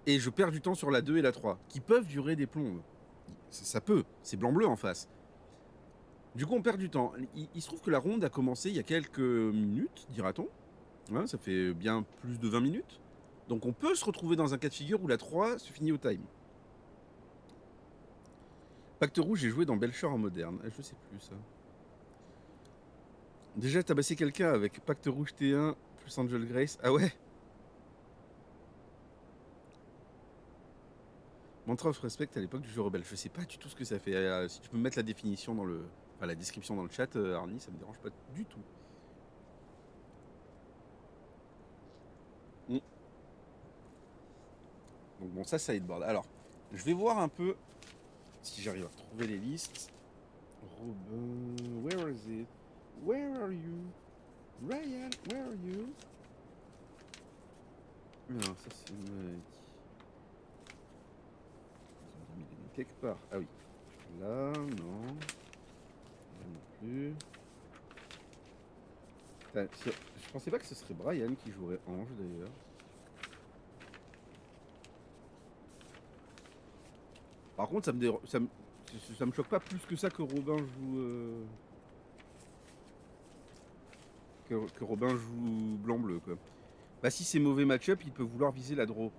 Et je perds du temps sur la 2 et la 3, qui peuvent durer des plombes. Ça peut, c'est blanc-bleu en face. Du coup, on perd du temps. Il se trouve que la ronde a commencé il y a quelques minutes, dira-t-on. Ouais, ça fait bien plus de 20 minutes. Donc on peut se retrouver dans un cas de figure où la 3 se finit au time. Pacte rouge, j'ai joué dans Belchor en moderne. Je sais plus ça. Déjà tabassé quelqu'un avec Pacte rouge T1 plus Angel Grace. Ah ouais? Mantra of Respect à l'époque du jeu rebelle. Je sais pas du tout ce que ça fait. Si tu peux me mettre la définition dans le. Enfin, la description dans le chat, Arnie, ça me dérange pas du tout. Mm. Donc bon, ça sideboard. Alors, je vais voir un peu si j'arrive à retrouver les listes. Robin, where is it? Where are you? Ryan, where are you? Non, ça c'est Mike. Ils ont mis les noms quelque part. Ah oui. Là, non. Là non plus. Je pensais pas que ce serait Brian qui jouerait Ange d'ailleurs. Par contre, ça me choque pas plus que ça que Robin joue. Que Robin joue blanc-bleu quoi. Bah si c'est mauvais match-up, il peut vouloir viser la draw.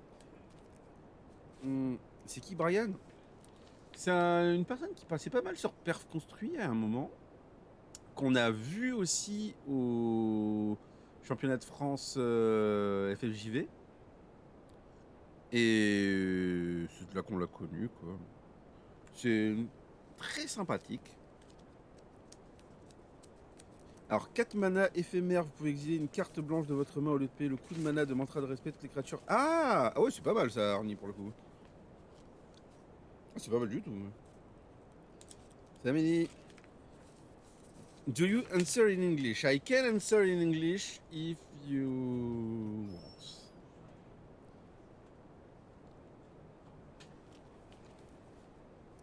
C'est qui Brian? C'est une personne qui passait pas mal sur Perf Construit à un moment. Qu'on a vu aussi au championnat de France FFJV. Et c'est là qu'on l'a connu quoi. C'est très sympathique. Alors 4 mana éphémères, vous pouvez exiler une carte blanche de votre main au lieu de payer le coup de mana de mantra de respect de toutes les créatures. Ah ouais, c'est pas mal ça Arnie pour le coup. Ah, c'est pas mal du tout. Samini. Do you answer in English? I can answer in English if you want.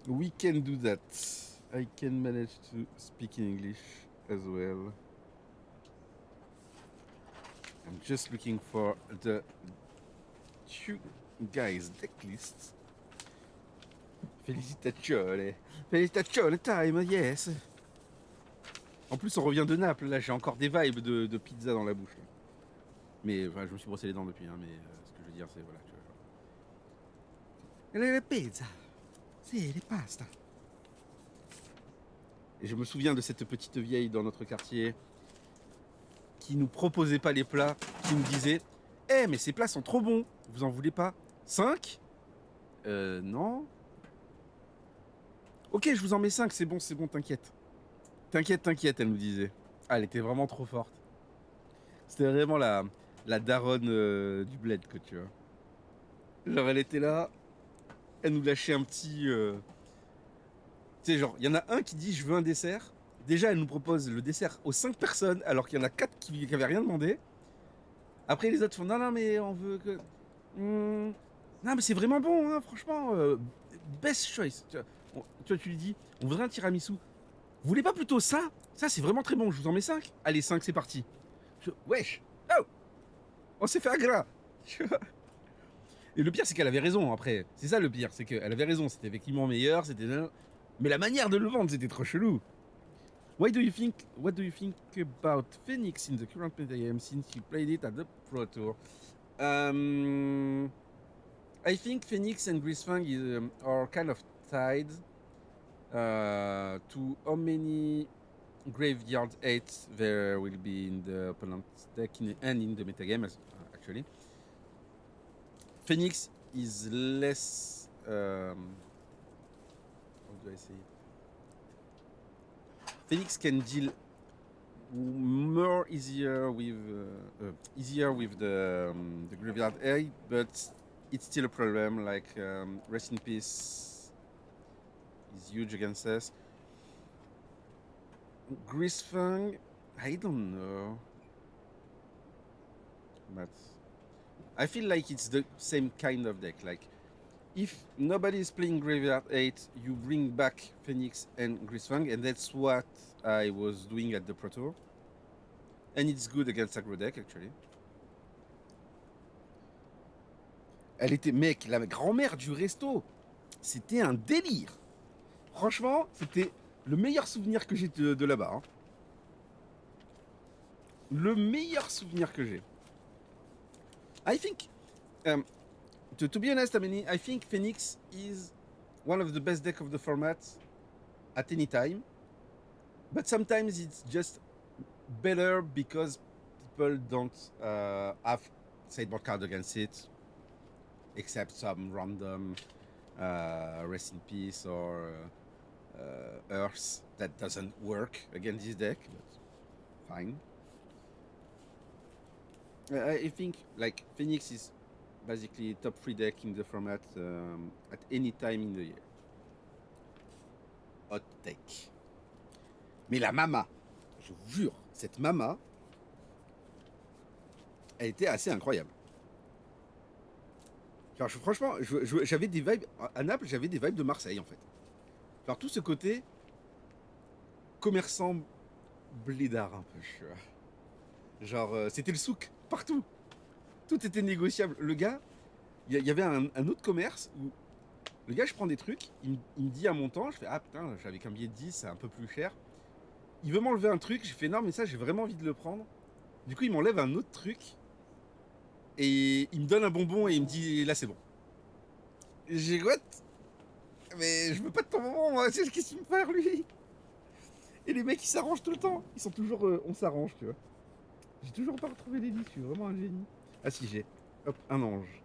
We can do that. I can manage to speak in English as well. I'm just looking for the two guys deck list. Félicitations, félicitations, time, yes. En plus, on revient de Naples, là, j'ai encore des vibes de pizza dans la bouche. Mais enfin, je me suis brossé les dents depuis, hein, mais ce que je veux dire, c'est voilà. La pizza, c'est les pastas. Et je me souviens de cette petite vieille dans notre quartier qui nous proposait pas les plats, qui nous disait Eh, mais ces plats sont trop bons, vous en voulez pas 5 non. Ok, je vous en mets 5, c'est bon, t'inquiète. T'inquiète, elle nous disait. Ah, elle était vraiment trop forte. C'était vraiment la daronne du bled, que tu vois. Genre, elle était là, elle nous lâchait un petit. Tu sais, genre, il y en a un qui dit je veux un dessert. Déjà, elle nous propose le dessert aux 5 personnes, alors qu'il y en a 4 qui n'avaient rien demandé. Après, les autres font non, mais on veut que. Non, mais c'est vraiment bon, hein, franchement. Best choice. Tu vois, tu lui dis on voudrait un tiramisu. Vous voulez pas plutôt ça? Ça, c'est vraiment très bon, je vous en mets 5. Allez, 5, c'est parti. Wesh! Oh! On s'est fait aggra. Et le pire, c'est qu'elle avait raison après. C'est ça le pire, c'est qu'elle avait raison. C'était effectivement meilleur, c'était. Mais la manière de le vendre, c'était trop chelou. What do you think about Phoenix in the current metagame since you played it at the Pro Tour? I think Phoenix and Grisfang are kind of tied to how many Graveyard 8 there will be in the opponent's deck and in the metagame, actually. Phoenix is less. How do I say it? Phoenix can deal more easier with the Graveyard 8, but it's still a problem. Like Rest in Peace is huge against us. Grisfang, I don't know, but I feel like it's the same kind of deck. Like, if nobody is playing Graveyard 8, you bring back Phoenix and Grisfang, and that's what I was doing at the Pro Tour. And it's good against aggro deck, actually. Elle était, mec, la grand-mère du resto, c'était un délire. Franchement, c'était le meilleur souvenir que j'ai de là-bas. Hein. Le meilleur souvenir que j'ai. I think, to be honest, I think Phoenix is one of the best decks of the format at any time. But sometimes it's just better because people don't have sideboard card against it, except some random Rest in Peace or Earth that doesn't work against this deck, but fine. I think like Phoenix is basically top 3 deck in the format at any time in the year. Hot take. Mais la Mama, je vous jure, cette Mama, elle était assez incroyable. Genre, franchement, j'avais des vibes, à Naples, j'avais des vibes de Marseille en fait. Genre tout ce côté commerçant blédard un peu, tu vois. Genre, c'était le souk, partout. Tout était négociable. Le gars, il y avait un autre commerce où le gars, je prends des trucs, il me dit un montant, je fais ah putain, j'avais qu'un billet de 10, c'est un peu plus cher. Il veut m'enlever un truc, je fais non, mais ça, j'ai vraiment envie de le prendre. Du coup, il m'enlève un autre truc et il me donne un bonbon et il me dit là, c'est bon. J'ai what? Mais je veux pas de ton bonbon, moi, qu'est-ce qu'il me fait lui? Et les mecs, ils s'arrangent tout le temps. Ils sont toujours on s'arrange, tu vois. J'ai toujours pas retrouvé les listes, je suis vraiment un génie. Ah si, j'ai. Hop, un ange.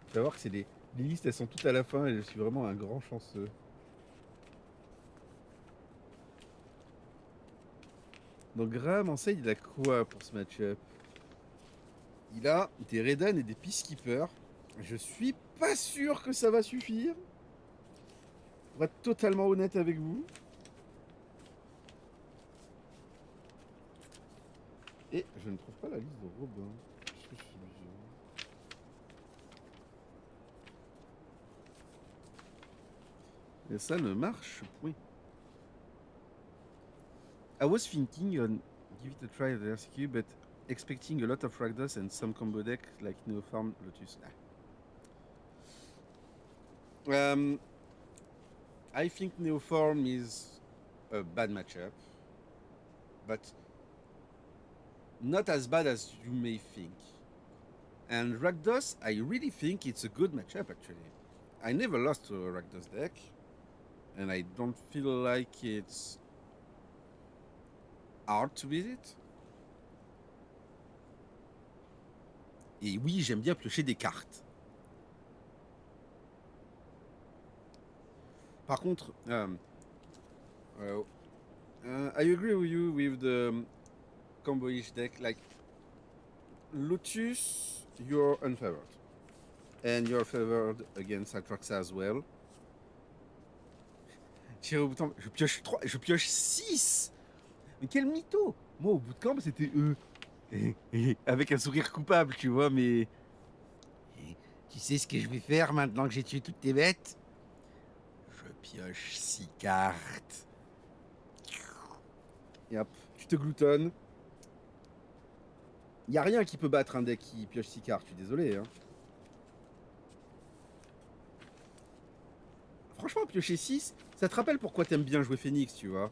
Tu vas voir que c'est les listes, elles sont toutes à la fin et je suis vraiment un grand chanceux. Donc Graham enseigne, il a quoi pour ce match-up? Il a des Redan et des Peacekeepers. Je suis pas sûr que ça va suffire. Pour être totalement honnête avec vous. Et je ne trouve pas la liste de Robin. Est-ce que je suis bizarre? Et ça ne marche point. I was thinking on give it a try at the RCQ, but expecting a lot of Rakdos and some combo deck like Neoform Lotus. I think Neoform is a bad matchup, but not as bad as you may think. And Rakdos, I really think it's a good matchup actually. I never lost to a Rakdos deck, and I don't feel like it's hard to beat it. Et oui, j'aime bien piocher des cartes. Par contre, I agree with you with the combo-ish deck. Like, Lotus, you're unfavored. And you're favored against Atraxa as well. Je pioche 3, je pioche 6. Mais quel mytho. Moi, au bout de camp, c'était avec un sourire coupable, tu vois, mais... Tu sais ce que je vais faire maintenant que j'ai tué toutes tes bêtes? Je pioche 6 cartes. Et hop, tu te gloutonnes. Y a rien qui peut battre un deck qui pioche 6 cartes, je suis désolé. Hein. Franchement, piocher 6, ça te rappelle pourquoi t'aimes bien jouer Phoenix, tu vois.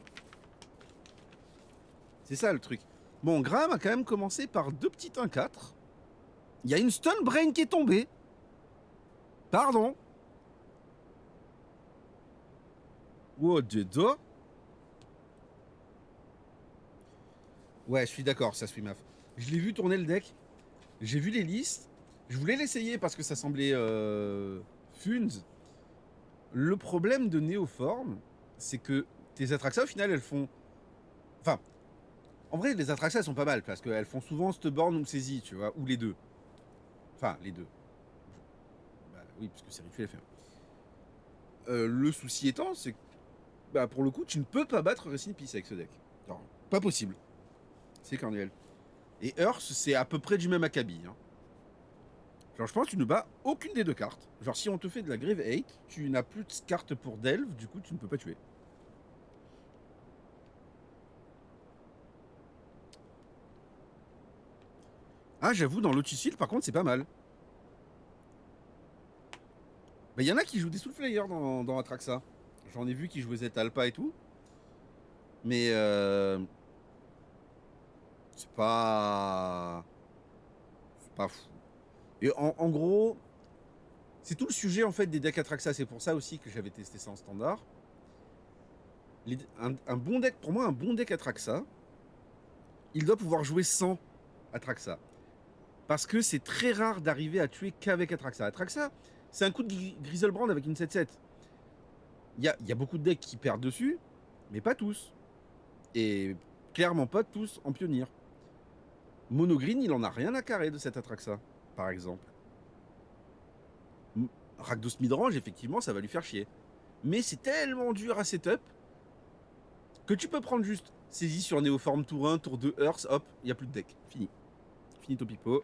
C'est ça le truc. Bon, Graham a quand même commencé par 2 petits 1-4. Il y a une Stun Brain qui est tombée. Pardon. Wow, Dedo. Ouais, je suis d'accord, ça Swimaf. Je l'ai vu tourner le deck. J'ai vu les listes. Je voulais l'essayer parce que ça semblait Funz. Le problème de Néoforme, c'est que tes Atraxa, au final, elles font... Enfin, en vrai, les Atraxa, elles sont pas mal parce qu'elles font souvent Stubborn ou Saisie, tu vois, ou les deux. Enfin, les deux. Bah, oui, parce que c'est rituel FM. Le souci étant, c'est que bah, pour le coup, tu ne peux pas battre Racine Peace avec ce deck. Non, pas possible. C'est Cornuel. Et Earth, c'est à peu près du même acabit. Hein. Genre, je pense que tu ne bats aucune des 2 cartes. Genre, si on te fait de la Grave 8, tu n'as plus de cartes pour Delve, du coup, tu ne peux pas tuer. Ah, j'avoue, dans Lotus par contre, c'est pas mal. Bah, y en a qui jouent des Soulflayer dans Atraxa. J'en ai vu qui jouaient Zetalpa et tout. Mais c'est pas... C'est pas fou. Et en gros, c'est tout le sujet en fait des decks Atraxa. C'est pour ça aussi que j'avais testé ça en standard. Un bon deck, pour moi, un bon deck Atraxa, il doit pouvoir jouer sans Atraxa. Parce que c'est très rare d'arriver à tuer qu'avec Atraxa. Atraxa, c'est un coup de Griselbrand avec une 7-7. Il y a beaucoup de decks qui perdent dessus, mais pas tous. Et clairement pas tous en pionnier. Monogreen, il en a rien à carrer de cette Atraxa, par exemple. Rakdos Midrange, effectivement, ça va lui faire chier. Mais c'est tellement dur à setup que tu peux prendre juste saisie sur Néoforme tour 1, tour 2, Earth, hop, il n'y a plus de deck. Fini. Finito pipo.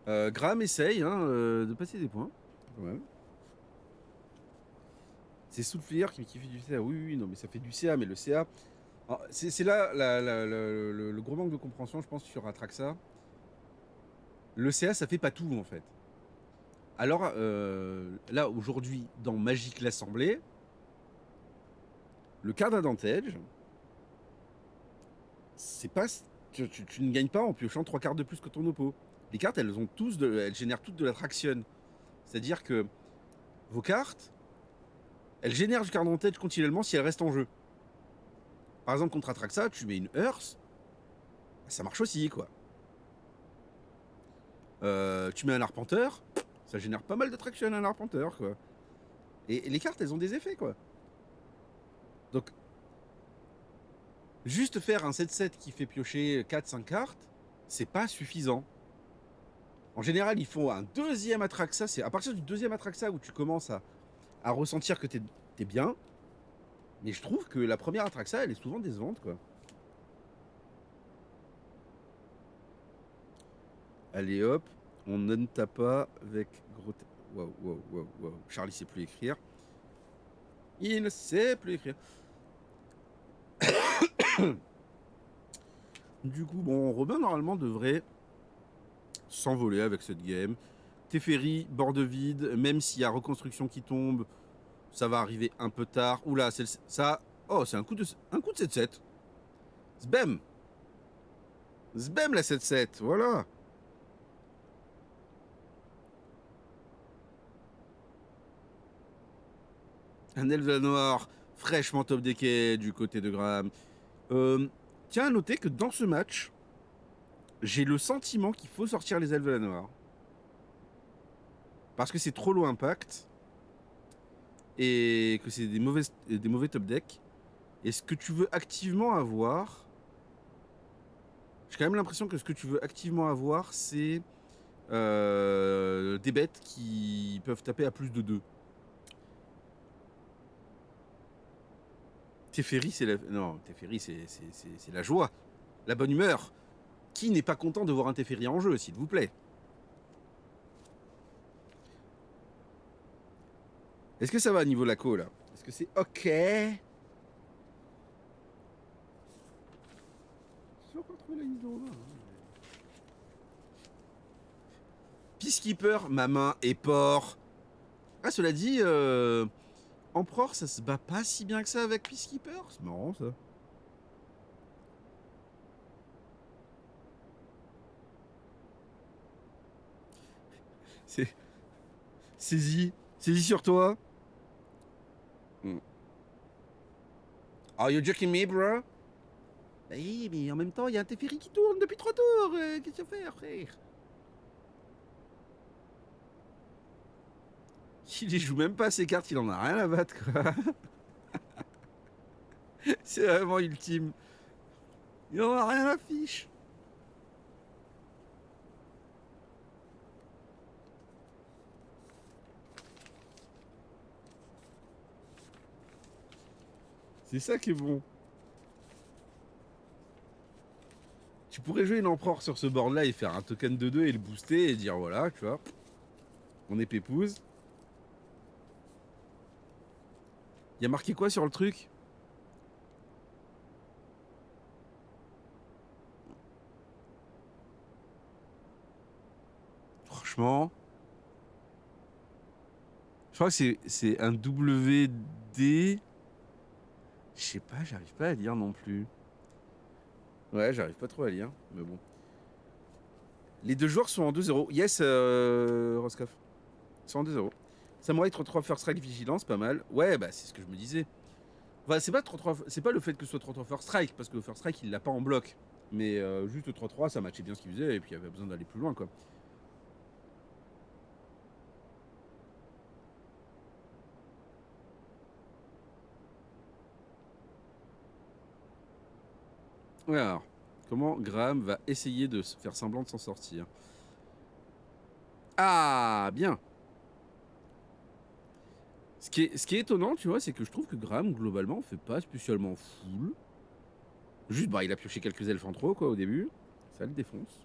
Graham essaye hein, de passer des points. Ouais. C'est Soulflayer qui fait du CA. Oui, oui, non, mais ça fait du CA, mais le CA. C'est là le gros manque de compréhension, je pense, sur Atraxa. Le CA, ça fait pas tout, en fait. Alors, là, aujourd'hui, dans Magic l'Assemblée, le card advantage, c'est pas. Tu ne gagnes pas en piochant 3 cartes de plus que ton oppo. Les cartes, elles génèrent toutes de l'attraction. C'est-à-dire que vos cartes, elles génèrent du card advantage continuellement si elles restent en jeu. Par exemple, contre Atraxa, tu mets une Earth, ça marche aussi, quoi. Tu mets un Arpenteur, ça génère pas mal d'attraction un Arpenteur, quoi. Et les cartes, elles ont des effets, quoi. Donc, juste faire un 7-7 qui fait piocher 4-5 cartes, c'est pas suffisant. En général, il faut un deuxième Atraxa. C'est à partir du deuxième Atraxa où tu commences à ressentir que t'es bien. Mais je trouve que la première Atraxa, elle est souvent décevante, quoi. Allez hop, on ne tape pas avec gros... Waouh. Charlie sait plus écrire. Il ne sait plus écrire. Du coup, bon, Robin, normalement, devrait s'envoler avec cette game. Teferi, bord de vide, même s'il y a reconstruction qui tombe, ça va arriver un peu tard. Oula, ça... Oh, c'est un coup de 7-7. Zbem. Zbem la 7-7, voilà. Un elfe noir fraîchement top decké du côté de Graham. Tiens à noter que dans ce match, j'ai le sentiment qu'il faut sortir les elfes noir. Parce que c'est trop low impact. Et que c'est des mauvais top decks. Et ce que tu veux activement avoir... J'ai quand même l'impression que ce que tu veux activement avoir, c'est des bêtes qui peuvent taper à plus de 2. Teferi, c'est la... Non, Teferi, c'est la joie, la bonne humeur. Qui n'est pas content de voir un Teferi en jeu, s'il vous plaît? Est-ce que ça va à niveau Laco, là? Est-ce que c'est OK? J'ai encore trouvé la liste de Robin. Peacekeeper, ma main est porc. Ah, cela dit, Emperor, ça se bat pas si bien que ça avec Peacekeeper. C'est marrant ça. C'est. Saisis. Saisis sur toi. Hmm. Are you joking me, bro? Bah oui, mais en même temps, il y a un Teferi qui tourne depuis 3 tours. Qu'est-ce que tu vas faire, frère? Il les joue même pas ses cartes, il en a rien à battre, quoi. C'est vraiment ultime. Il en a rien à fiche. C'est ça qui est bon. Tu pourrais jouer une empereur sur ce board là et faire un token de 2 et le booster et dire voilà, tu vois, on est pépouze. Il y a marqué quoi sur le truc? Franchement, je crois que c'est un WD. Je sais pas, j'arrive pas à lire non plus. Ouais, j'arrive pas trop à lire, mais bon. Les deux joueurs sont en 2-0. Yes, Roscoff. Ils sont en 2-0. Samouraï 3-3 First Strike Vigilance, pas mal. Ouais, bah c'est ce que je me disais. Enfin, c'est pas 3-3, c'est pas le fait que ce soit 3-3 First Strike, parce que le First Strike il l'a pas en bloc. Mais juste 3-3, ça matchait bien ce qu'il faisait, et puis il y avait besoin d'aller plus loin, quoi. Ouais, alors, comment Graham va essayer de se faire semblant de s'en sortir? Ah, bien. Ce qui est étonnant, tu vois, c'est que je trouve que Graham, globalement, fait pas spécialement full. Juste, bah, il a pioché quelques elfes en trop, quoi, au début. Ça le défonce.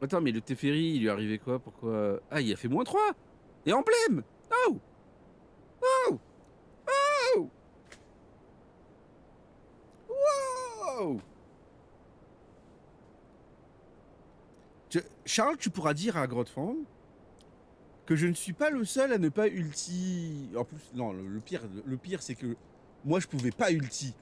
Attends, mais le Teferi, il lui est arrivé quoi? Pourquoi? Ah, il a fait -3. Et emblème. Oh. Oh. Oh. Wow. Charles, tu pourras dire à Grotfang que je ne suis pas le seul à ne pas ulti. En plus, non, le pire, c'est que moi, je pouvais pas ulti.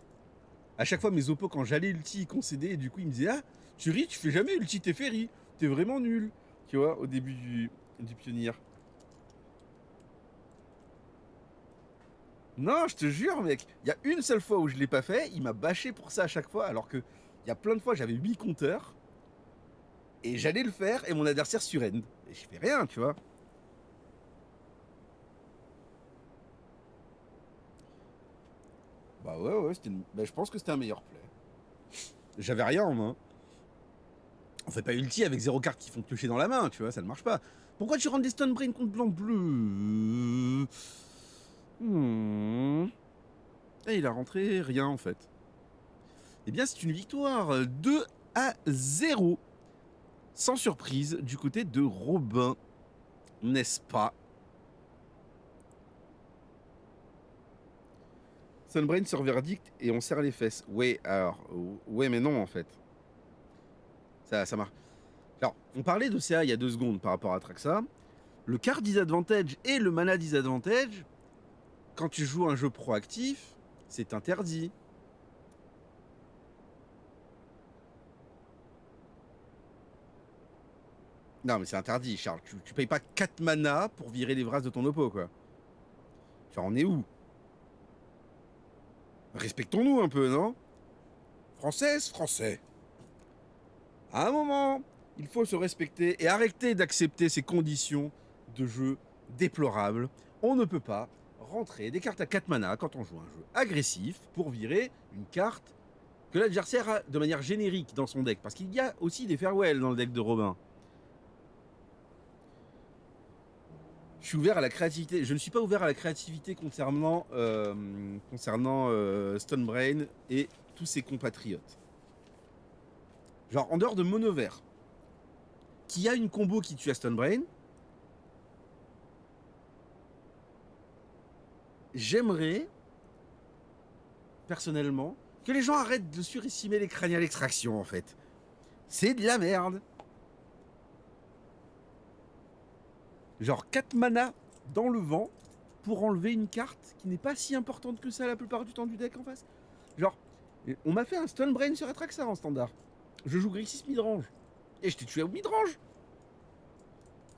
À chaque fois, mes oppos, quand j'allais ulti, ils concédaient, et du coup, ils me disaient ah, tu ris, tu fais jamais ulti Teferi. T'es vraiment nul. Tu vois, au début du pionnier. Non, je te jure, mec, il y a une seule fois où je l'ai pas fait, il m'a bâché pour ça à chaque fois, alors que il y a plein de fois, j'avais 8 compteurs, et j'allais le faire, et mon adversaire surend. Et je fais rien, tu vois. Bah ouais, ouais, bah, je pense que c'était un meilleur play. J'avais rien en main. On fait pas ulti avec 0 cartes qui font piocher dans la main, tu vois, ça ne marche pas. Pourquoi tu rentres des Stone Brain contre blanc-bleu? Et il a rentré rien en fait. Eh bien, c'est une victoire 2-0. Sans surprise, du côté de Robin. N'est-ce pas? Sunbrain sur verdict et on serre les fesses. Ouais, alors, ouais, mais non en fait. Ça marche. Alors, on parlait de CA il y a 2 secondes par rapport à Traxa. Le card disadvantage et le mana disadvantage, quand tu joues un jeu proactif, c'est interdit. Non, mais c'est interdit, Charles. Tu payes pas 4 mana pour virer les Vras de ton oppo, quoi. Genre, on est où? Respectons-nous un peu, non? Française, français. À un moment, il faut se respecter et arrêter d'accepter ces conditions de jeu déplorables. On ne peut pas rentrer des cartes à 4 mana quand on joue un jeu agressif pour virer une carte que l'adversaire a de manière générique dans son deck. Parce qu'il y a aussi des farewell dans le deck de Robin. Je suis ouvert à la créativité. Je ne suis pas ouvert à la créativité concernant Stonebrain et tous ses compatriotes. Genre, en dehors de Mono Vert, qui a une combo qui tue à Stonebrain, j'aimerais, personnellement, que les gens arrêtent de surestimer les craniales extraction, en fait. C'est de la merde. Genre 4 mana dans le vent pour enlever une carte qui n'est pas si importante que ça la plupart du temps du deck en face. Genre, on m'a fait un Stone Brain sur Atraxa en standard. Je joue Grixis midrange. Et je t'ai tué au midrange.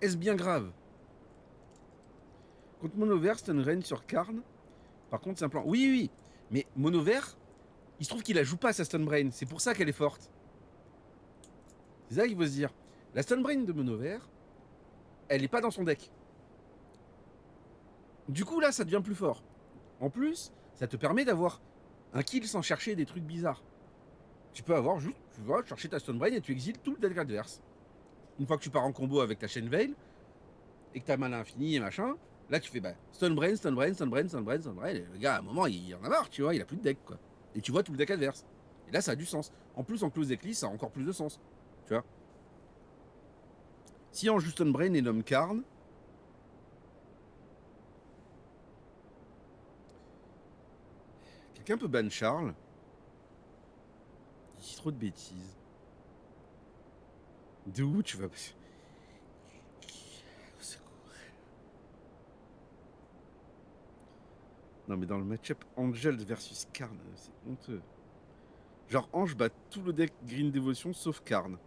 Est-ce bien grave? Contre mono vert, Stone Brain sur Karn. Par contre, c'est un plan. Oui, oui, mais mono vert, il se trouve qu'il la joue pas sa Stone Brain. C'est pour ça qu'elle est forte. C'est ça qu'il faut se dire. La Stone Brain de mono vert, elle est pas dans son deck. Du coup, là, ça devient plus fort. En plus, ça te permet d'avoir un kill sans chercher des trucs bizarres. Tu peux avoir juste, tu vas chercher ta Stone Brain et tu exiles tout le deck adverse. Une fois que tu pars en combo avec ta Chain Veil et que t'as mana infini et machin, là tu fais Stone Brain, Stone Brain, Stone Brain, Stone Brain, Stone Brain. Et le gars, à un moment, il en a marre, tu vois, il a plus de deck, quoi. Et tu vois tout le deck adverse. Et là, ça a du sens. En plus, en close decklist, ça a encore plus de sens. Tu vois. Si en joue Stone Brain et nomme Karn, quelqu'un peut ban Charles. Il dit trop de bêtises. D'où tu vas. Non, mais dans le match-up Angel versus Karn, c'est honteux. Genre, Ange bat tout le deck Green Devotion sauf Karn.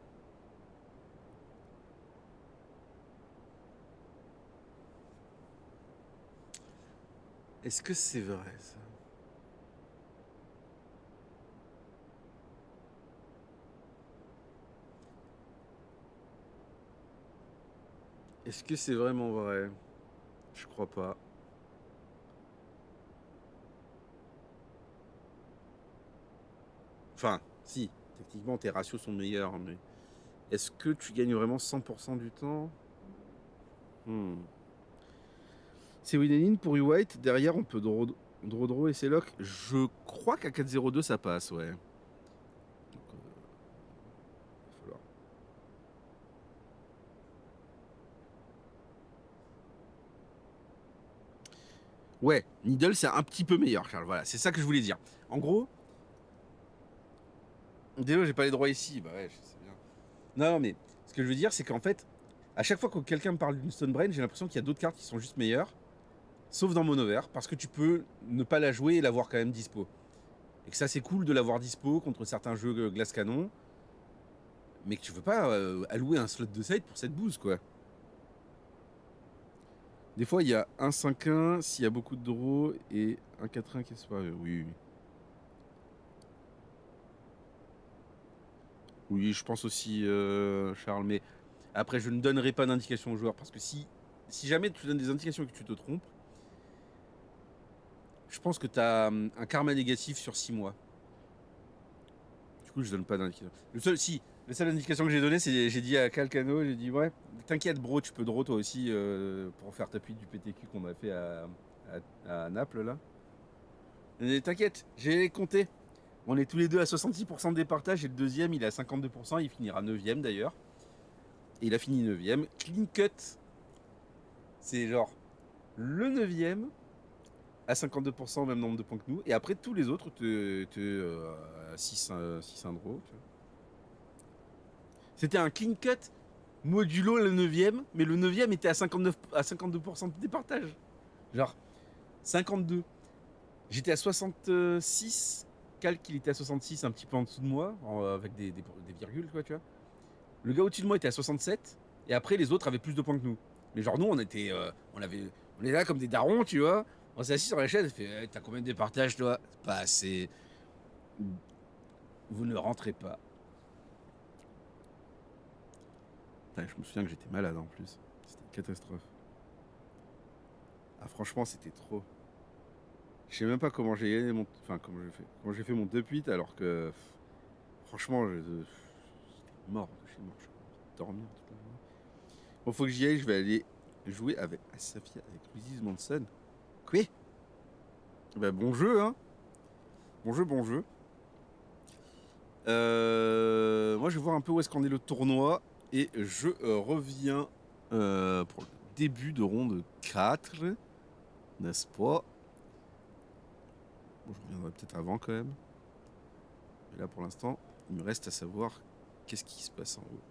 Est-ce que c'est vrai, ça? Est-ce que c'est vraiment vrai? Je crois pas. Enfin, si, techniquement tes ratios sont meilleurs, mais est-ce que tu gagnes vraiment 100% du temps? C'est Winning pour White. Derrière, on peut draw et c'est lock. Je crois qu'à 4-0-2, ça passe, ouais. Donc, va falloir. Ouais, Needle, c'est un petit peu meilleur, Charles. Voilà, c'est ça que je voulais dire. En gros, désolé, j'ai pas les droits ici. Bah ouais, je sais bien. Non, mais ce que je veux dire, c'est qu'en fait, à chaque fois que quelqu'un me parle d'une Stone Brain, j'ai l'impression qu'il y a d'autres cartes qui sont juste meilleures. Sauf dans Mono Vert, parce que tu peux ne pas la jouer et l'avoir quand même dispo. Et que ça, c'est cool de l'avoir dispo contre certains jeux Glace Canon. Mais que tu veux pas allouer un slot de side pour cette bouse, quoi. Des fois, il y a un 5-1 s'il y a beaucoup de draws et un 4-1 qui se passe. Oui, oui. Oui, je pense aussi, Charles. Mais après, je ne donnerai pas d'indication aux joueurs parce que si jamais tu donnes des indications et que tu te trompes, je pense que tu as un karma négatif sur 6 mois. Du coup, je donne pas d'indication. La seule indication que j'ai donnée, c'est j'ai dit à Calcano, j'ai dit ouais, t'inquiète bro, tu peux draw toi aussi pour faire tapis du PTQ qu'on a fait à Naples là. T'inquiète, j'ai compté. On est tous les deux à 66% de départage et le deuxième il est à 52%, il finira 9ème d'ailleurs. Et il a fini 9ème. Clean cut, c'est genre le 9ème à 52% au même nombre de points que nous. Et après tous les autres, 6 draw. C'était un clean cut modulo le 9ème, mais le 9ème était à 52% de départage. Genre 52. J'étais à 66. Calc, il était à 66, un petit peu en dessous de moi, avec des virgules, quoi, tu vois. Le gars au-dessus de moi était à 67, et après les autres avaient plus de points que nous. Mais genre nous, on était là comme des darons, tu vois. On s'est assis sur la chaise et fait t'as combien de départage, toi? Pas assez. Vous ne rentrez pas. Putain, je me souviens que j'étais malade en plus. C'était une catastrophe. Ah, franchement, c'était trop. Je sais même pas comment j'ai gagné mon. Enfin, comment j'ai fait mon top 8 alors que. Franchement, j'étais mort. Je suis mort. Je vais dormir toute la journée. Bon, faut que j'y aille. Je vais aller jouer avec Asafia, avec Luigi's Manson. Quoi? Bah, bon jeu, hein. Bon jeu, bon jeu. Moi, je vais voir un peu où est-ce qu'en est le tournoi. Et je reviens pour le début de ronde 4. N'est-ce pas? Bon, je reviendrai peut-être avant quand même. Mais là, pour l'instant, il me reste à savoir Qu'est-ce qui se passe en haut?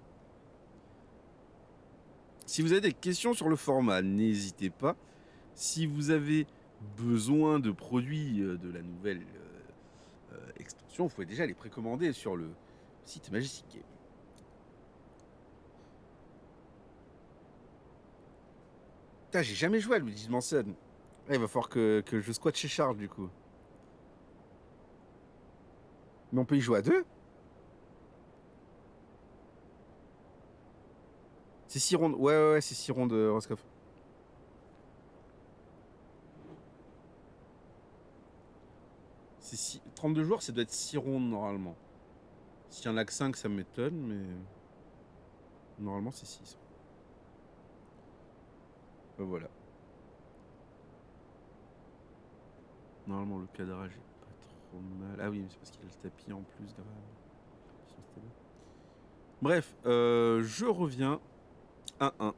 Si vous avez des questions sur le format, n'hésitez pas. Si vous avez besoin de produits de la nouvelle extension, vous pouvez déjà les précommander sur le site Majestic Game. Putain, j'ai jamais joué à Luigi's Mansion. Ah, il va falloir que je squatte chez Charles du coup. Mais on peut y jouer à deux? C'est 6 rondes. Ouais, ouais, ouais, c'est 6 rondes, Roscoff. C'est 32 joueurs, ça doit être 6 rondes normalement. S'il y en a que 5, ça m'étonne, mais. Normalement, c'est 6. Voilà. Normalement, le cadrage est pas trop mal. Ah oui, mais c'est parce qu'il a le tapis en plus derrière. Bref, je reviens. 1-1.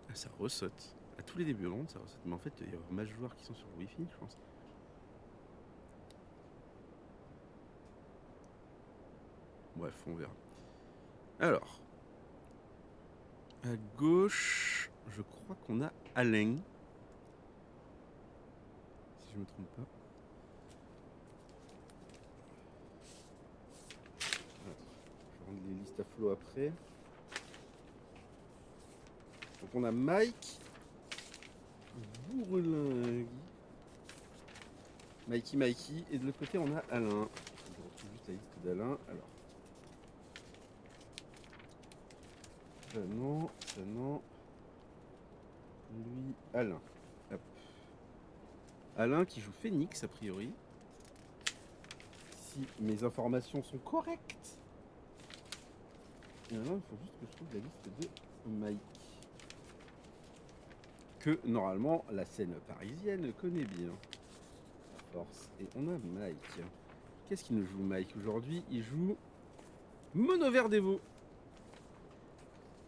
Ah, ça ressaute. À tous les débuts de ronde, ça ressaute. Mais en fait, il y a pas mal de joueurs qui sont sur le Wi-Fi, je pense. Bref, on verra. Alors, à gauche, je crois qu'on a Alain. Si je me trompe pas. Alors, je vais rendre les listes à flot après. Donc on a Mike Bourlingui. Mikey. Et de l'autre côté, on a Alain. Je retrouve juste la liste d'Alain. Alors. Ça non. Lui, Alain. Hop. Alain qui joue Phoenix, a priori. Si mes informations sont correctes. Et maintenant, il faut juste que je trouve la liste de Mike. Que, normalement, la scène parisienne connaît bien. À force. Et on a Mike. Qu'est-ce qu'il nous joue, Mike, aujourd'hui? Il joue Monovert Dévo.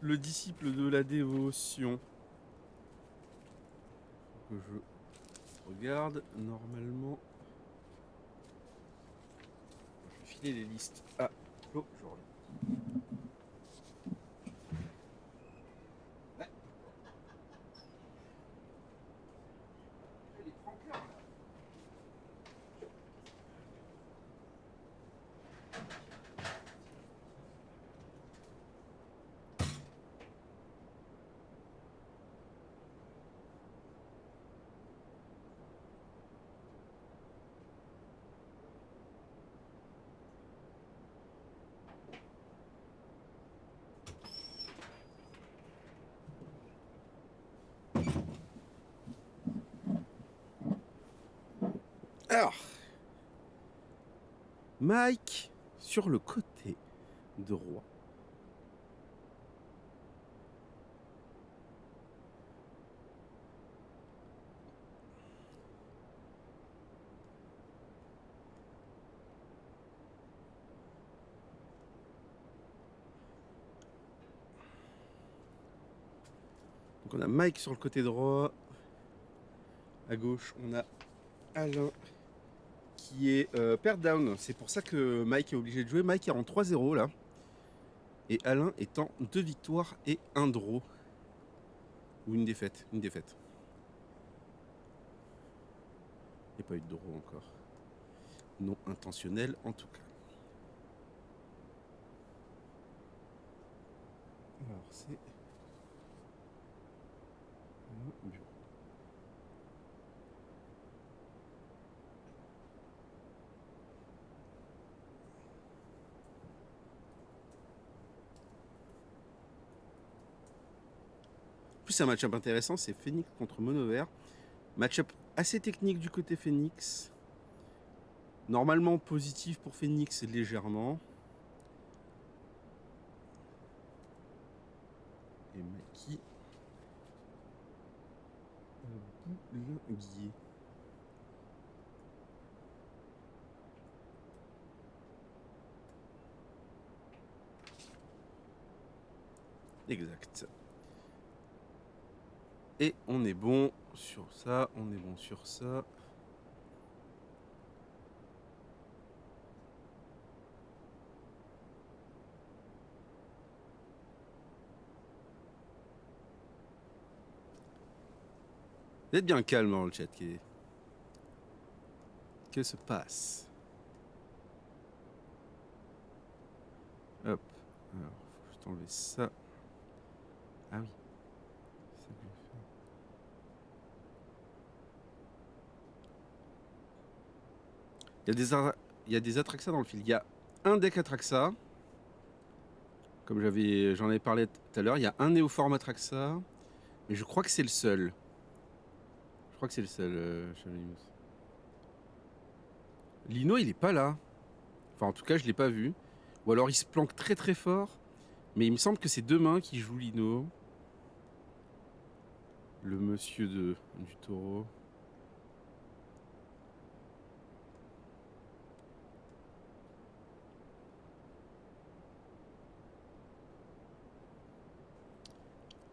Le disciple de la dévotion. Que je regarde, normalement. Je vais filer les listes à Flo aujourd'hui. Alors, Mike sur le côté de roi. Donc on a Mike sur le côté droit. À gauche, on a Alain qui est pair down. C'est pour ça que Mike est obligé de jouer. Mike est en 3-0 là. Et Alain est en 2 victoires et 1 draw. Ou une défaite. Une défaite. Il n'y a pas eu de draw encore. Non intentionnel en tout cas. Alors c'est le bureau. En plus, c'est un match-up intéressant, c'est Phoenix contre Monovert. Match-up assez technique du côté Phoenix. Normalement positif pour Phoenix légèrement. Et Maki Boulingui. Exact. Et on est bon sur ça, on est bon sur ça. Vous êtes bien calme dans le chat. Que se passe? Hop. Alors, faut juste enlever ça. Ah oui. Ça que je vais faire. Il y a des Atraxa dans le fil. Il y a un deck Atraxa. Comme j'en avais parlé tout à l'heure. Il y a un Néoform Atraxa. Mais je crois que c'est le seul. Je crois que c'est le seul, Chavalimus. Lino, il est pas là. Enfin, en tout cas, je l'ai pas vu. Ou alors, il se planque très très fort. Mais il me semble que c'est demain qui joue Lino. Le monsieur du taureau.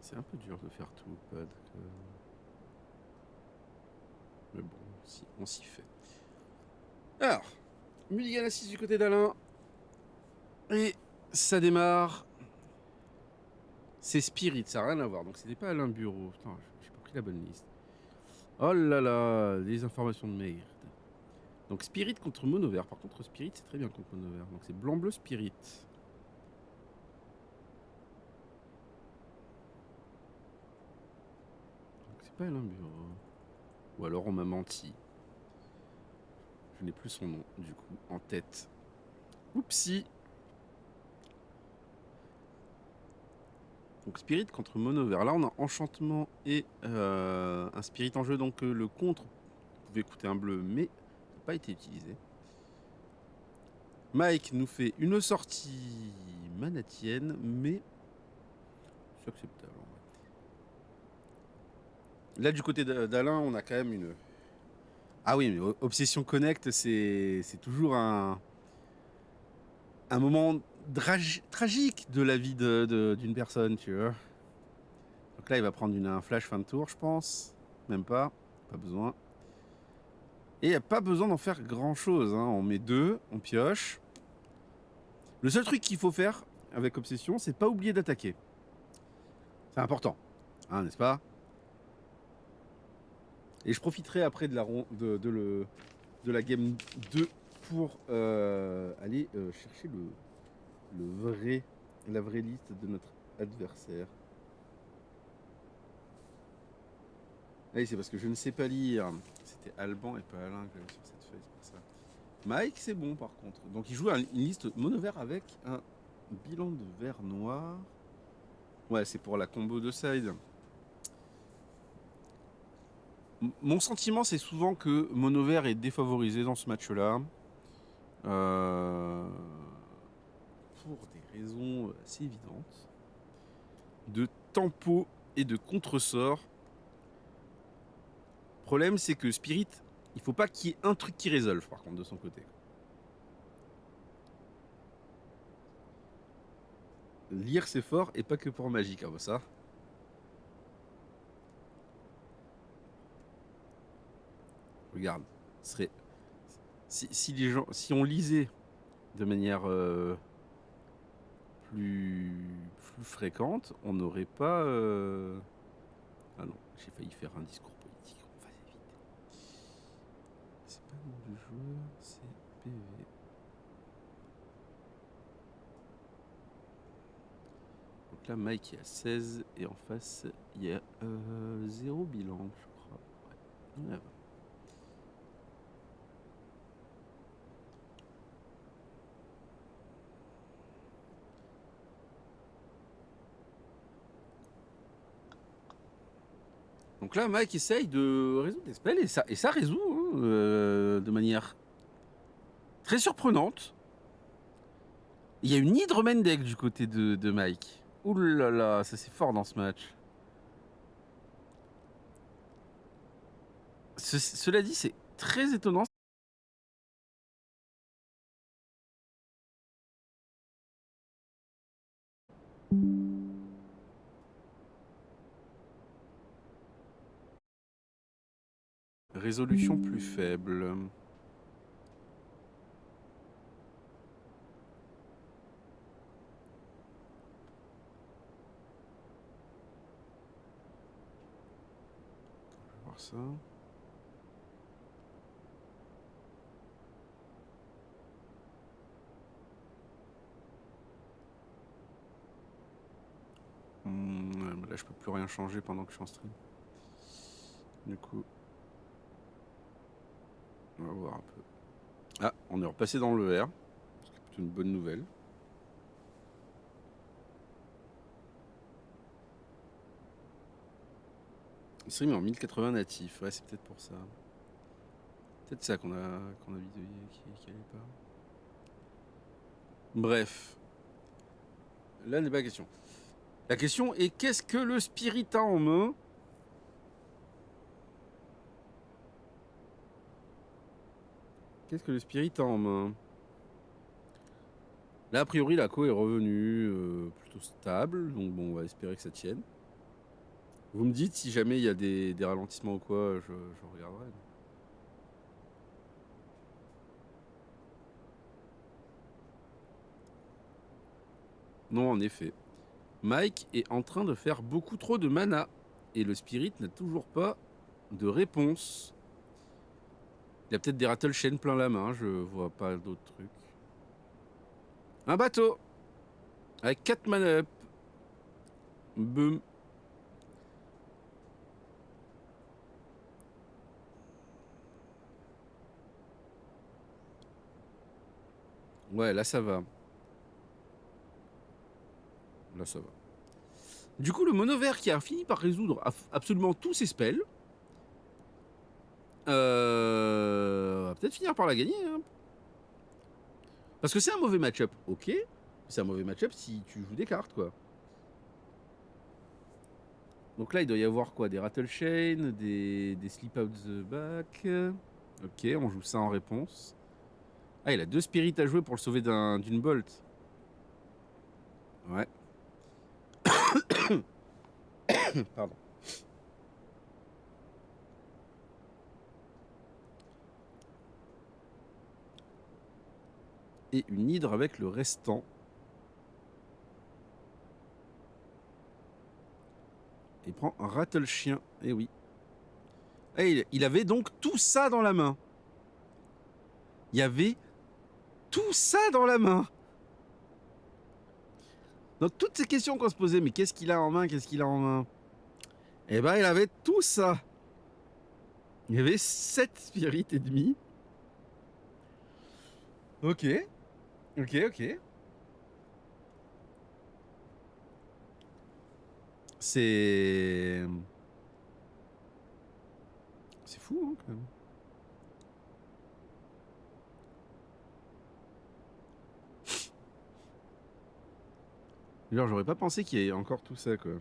C'est un peu dur de faire tout, Pad. Mais bon, on s'y fait. Alors, Mulligan assise du côté d'Alain. Et ça démarre. C'est Spirit, ça n'a rien à voir. Donc c'était pas Alain Bureau. Putain, j'ai pas pris la bonne liste. Oh là là, des informations de merde. Donc Spirit contre Mono Vert. Par contre, Spirit, c'est très bien contre Mono Vert. Donc c'est blanc-bleu Spirit. Donc c'est pas Alain Bureau. Ou alors on m'a menti. Je n'ai plus son nom, du coup, en tête. Oupsie. Donc Spirit contre Mono Vert. Là, on a Enchantement et un Spirit en jeu. Donc le contre pouvait coûter un bleu, mais n'a pas été utilisé. Mike nous fait une sortie manatienne, mais c'est acceptable. Là, du côté d'Alain, on a quand même une... Ah oui, mais Obsession Connect, c'est toujours un moment tragique de la vie d'une personne, tu vois. Donc là, il va prendre un flash fin de tour, je pense. Même pas besoin. Et il n'y a pas besoin d'en faire grand-chose. Hein. On met 2, on pioche. Le seul truc qu'il faut faire avec Obsession, c'est pas oublier d'attaquer. C'est important, hein, n'est-ce pas? Et je profiterai après de la game 2 pour aller chercher la vraie liste de notre adversaire. Ah oui, c'est parce que je ne sais pas lire. C'était Alban et pas Alain que j'avais sur cette feuille, c'est pour ça. Mike, c'est bon par contre. Donc il joue une liste mono vert avec un bilan de vert noir. Ouais, c'est pour la combo de side. Mon sentiment, c'est souvent que mono vert est défavorisé dans ce match-là. Pour des raisons assez évidentes. De tempo et de contresort. Le problème, c'est que Spirit, il faut pas qu'il y ait un truc qui résolve, par contre, de son côté. Lire, c'est fort, et pas que pour magique, hein, ça. Regarde, serait... si on lisait de manière plus fréquente, on n'aurait pas... Ah non, j'ai failli faire un discours politique, on va éviter. C'est pas le nom du joueur, c'est PV. Donc là, Mike est à 16, et en face, il y a 0 bilan, je crois. Ouais, ouais. Donc là, Mike essaye de résoudre des spells, et ça résout hein, de manière très surprenante. Il y a une Hydromen deck du côté de Mike. Ouh là là, ça c'est fort dans ce match. Cela dit, c'est très étonnant. Résolution plus faible. On va voir ça. Là, je peux plus rien changer pendant que je suis en stream. Du coup, on va voir un peu. Ah, on est repassé dans le vert. C'est plutôt une bonne nouvelle. Il stream en 1080 natif. Ouais, c'est peut-être pour ça. Peut-être ça qu'on a vidéo qui allait pas. Bref. Là n'est pas la question. La question est qu'est-ce que le Spirit a en main? Qu'est-ce que le Spirit a en main? Là, a priori, la co est revenue plutôt stable. Donc bon, on va espérer que ça tienne. Vous me dites si jamais il y a des ralentissements ou quoi, je regarderai. Non, en effet. Mike est en train de faire beaucoup trop de mana. Et le spirit n'a toujours pas de réponse. Il y a peut-être des rattle chain plein la main, je vois pas d'autres trucs. Un bateau avec 4 mana up. Boum. Ouais, là ça va. Là ça va. Du coup, le mono vert qui a fini par résoudre absolument tous ses spells. Va peut-être finir par la gagner. Hein. Parce que c'est un mauvais match-up, ok. C'est un mauvais match-up si tu joues des cartes, quoi. Donc là, il doit y avoir quoi? Des Rattle Chain, des Slip Out the Back. Ok, on joue ça en réponse. Ah, il a 2 spirits à jouer pour le sauver d'une bolt. Ouais. Pardon. Et une hydre avec le restant. Il prend un Rattle Chien. Eh oui. Et il avait donc tout ça dans la main. Il y avait tout ça dans la main. Donc toutes ces questions qu'on se posait, mais qu'est-ce qu'il a en main, qu'est-ce qu'il a en main? Eh ben, il avait tout ça. Il y avait 7 spirits et demi. Ok. Ok, ok. C'est... C'est fou, hein, quand même. Genre, j'aurais pas pensé qu'il y ait encore tout ça, quoi.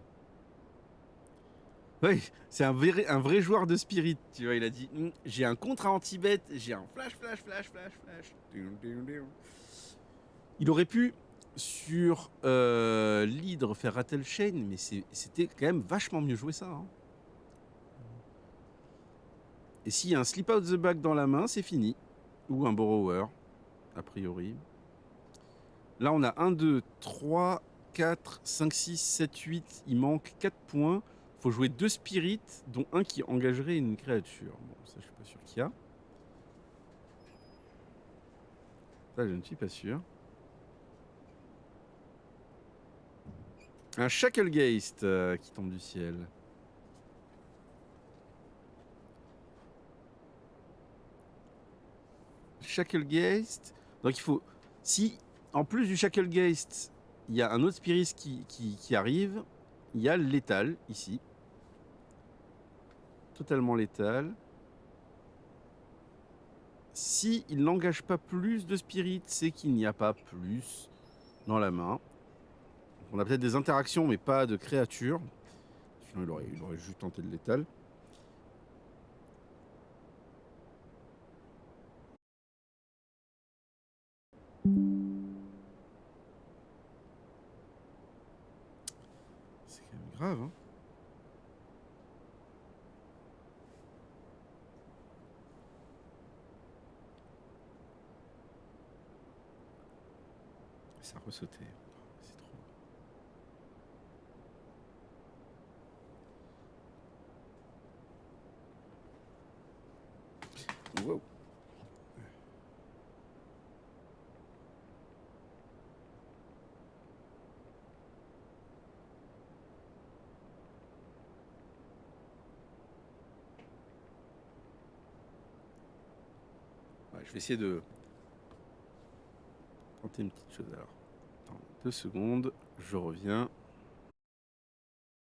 Oui, c'est un vrai joueur de spirit, tu vois. Il a dit, j'ai un contre anti-bet, j'ai un flash, flash, flash, flash, flash. Il aurait pu, sur l'hydre, faire Rattle Chain, mais c'était quand même vachement mieux joué ça. Hein. Et s'il y a un Slip Out the Back dans la main, c'est fini. Ou un Borrower, a priori. Là, on a 1, 2, 3, 4, 5, 6, 7, 8. Il manque 4 points. Il faut jouer 2 spirits, dont un qui engagerait une créature. Bon, ça, je suis pas sûr qu'il y a. Ça, je ne suis pas sûr. Un Shacklegeist qui tombe du ciel. Shacklegeist. Donc, il faut... Si, en plus du Shacklegeist, il y a un autre spirit qui arrive, il y a le létal, ici. Totalement létal. Si il n'engage pas plus de spirit, c'est qu'il n'y a pas plus dans la main. On a peut-être des interactions, mais pas de créatures. Sinon, il aurait juste tenté de létal. C'est quand même grave, hein. Ça a ressauté. C'est trop. Wow. Ouais, je vais essayer de tenter une petite chose alors. Attends, 2 secondes, je reviens.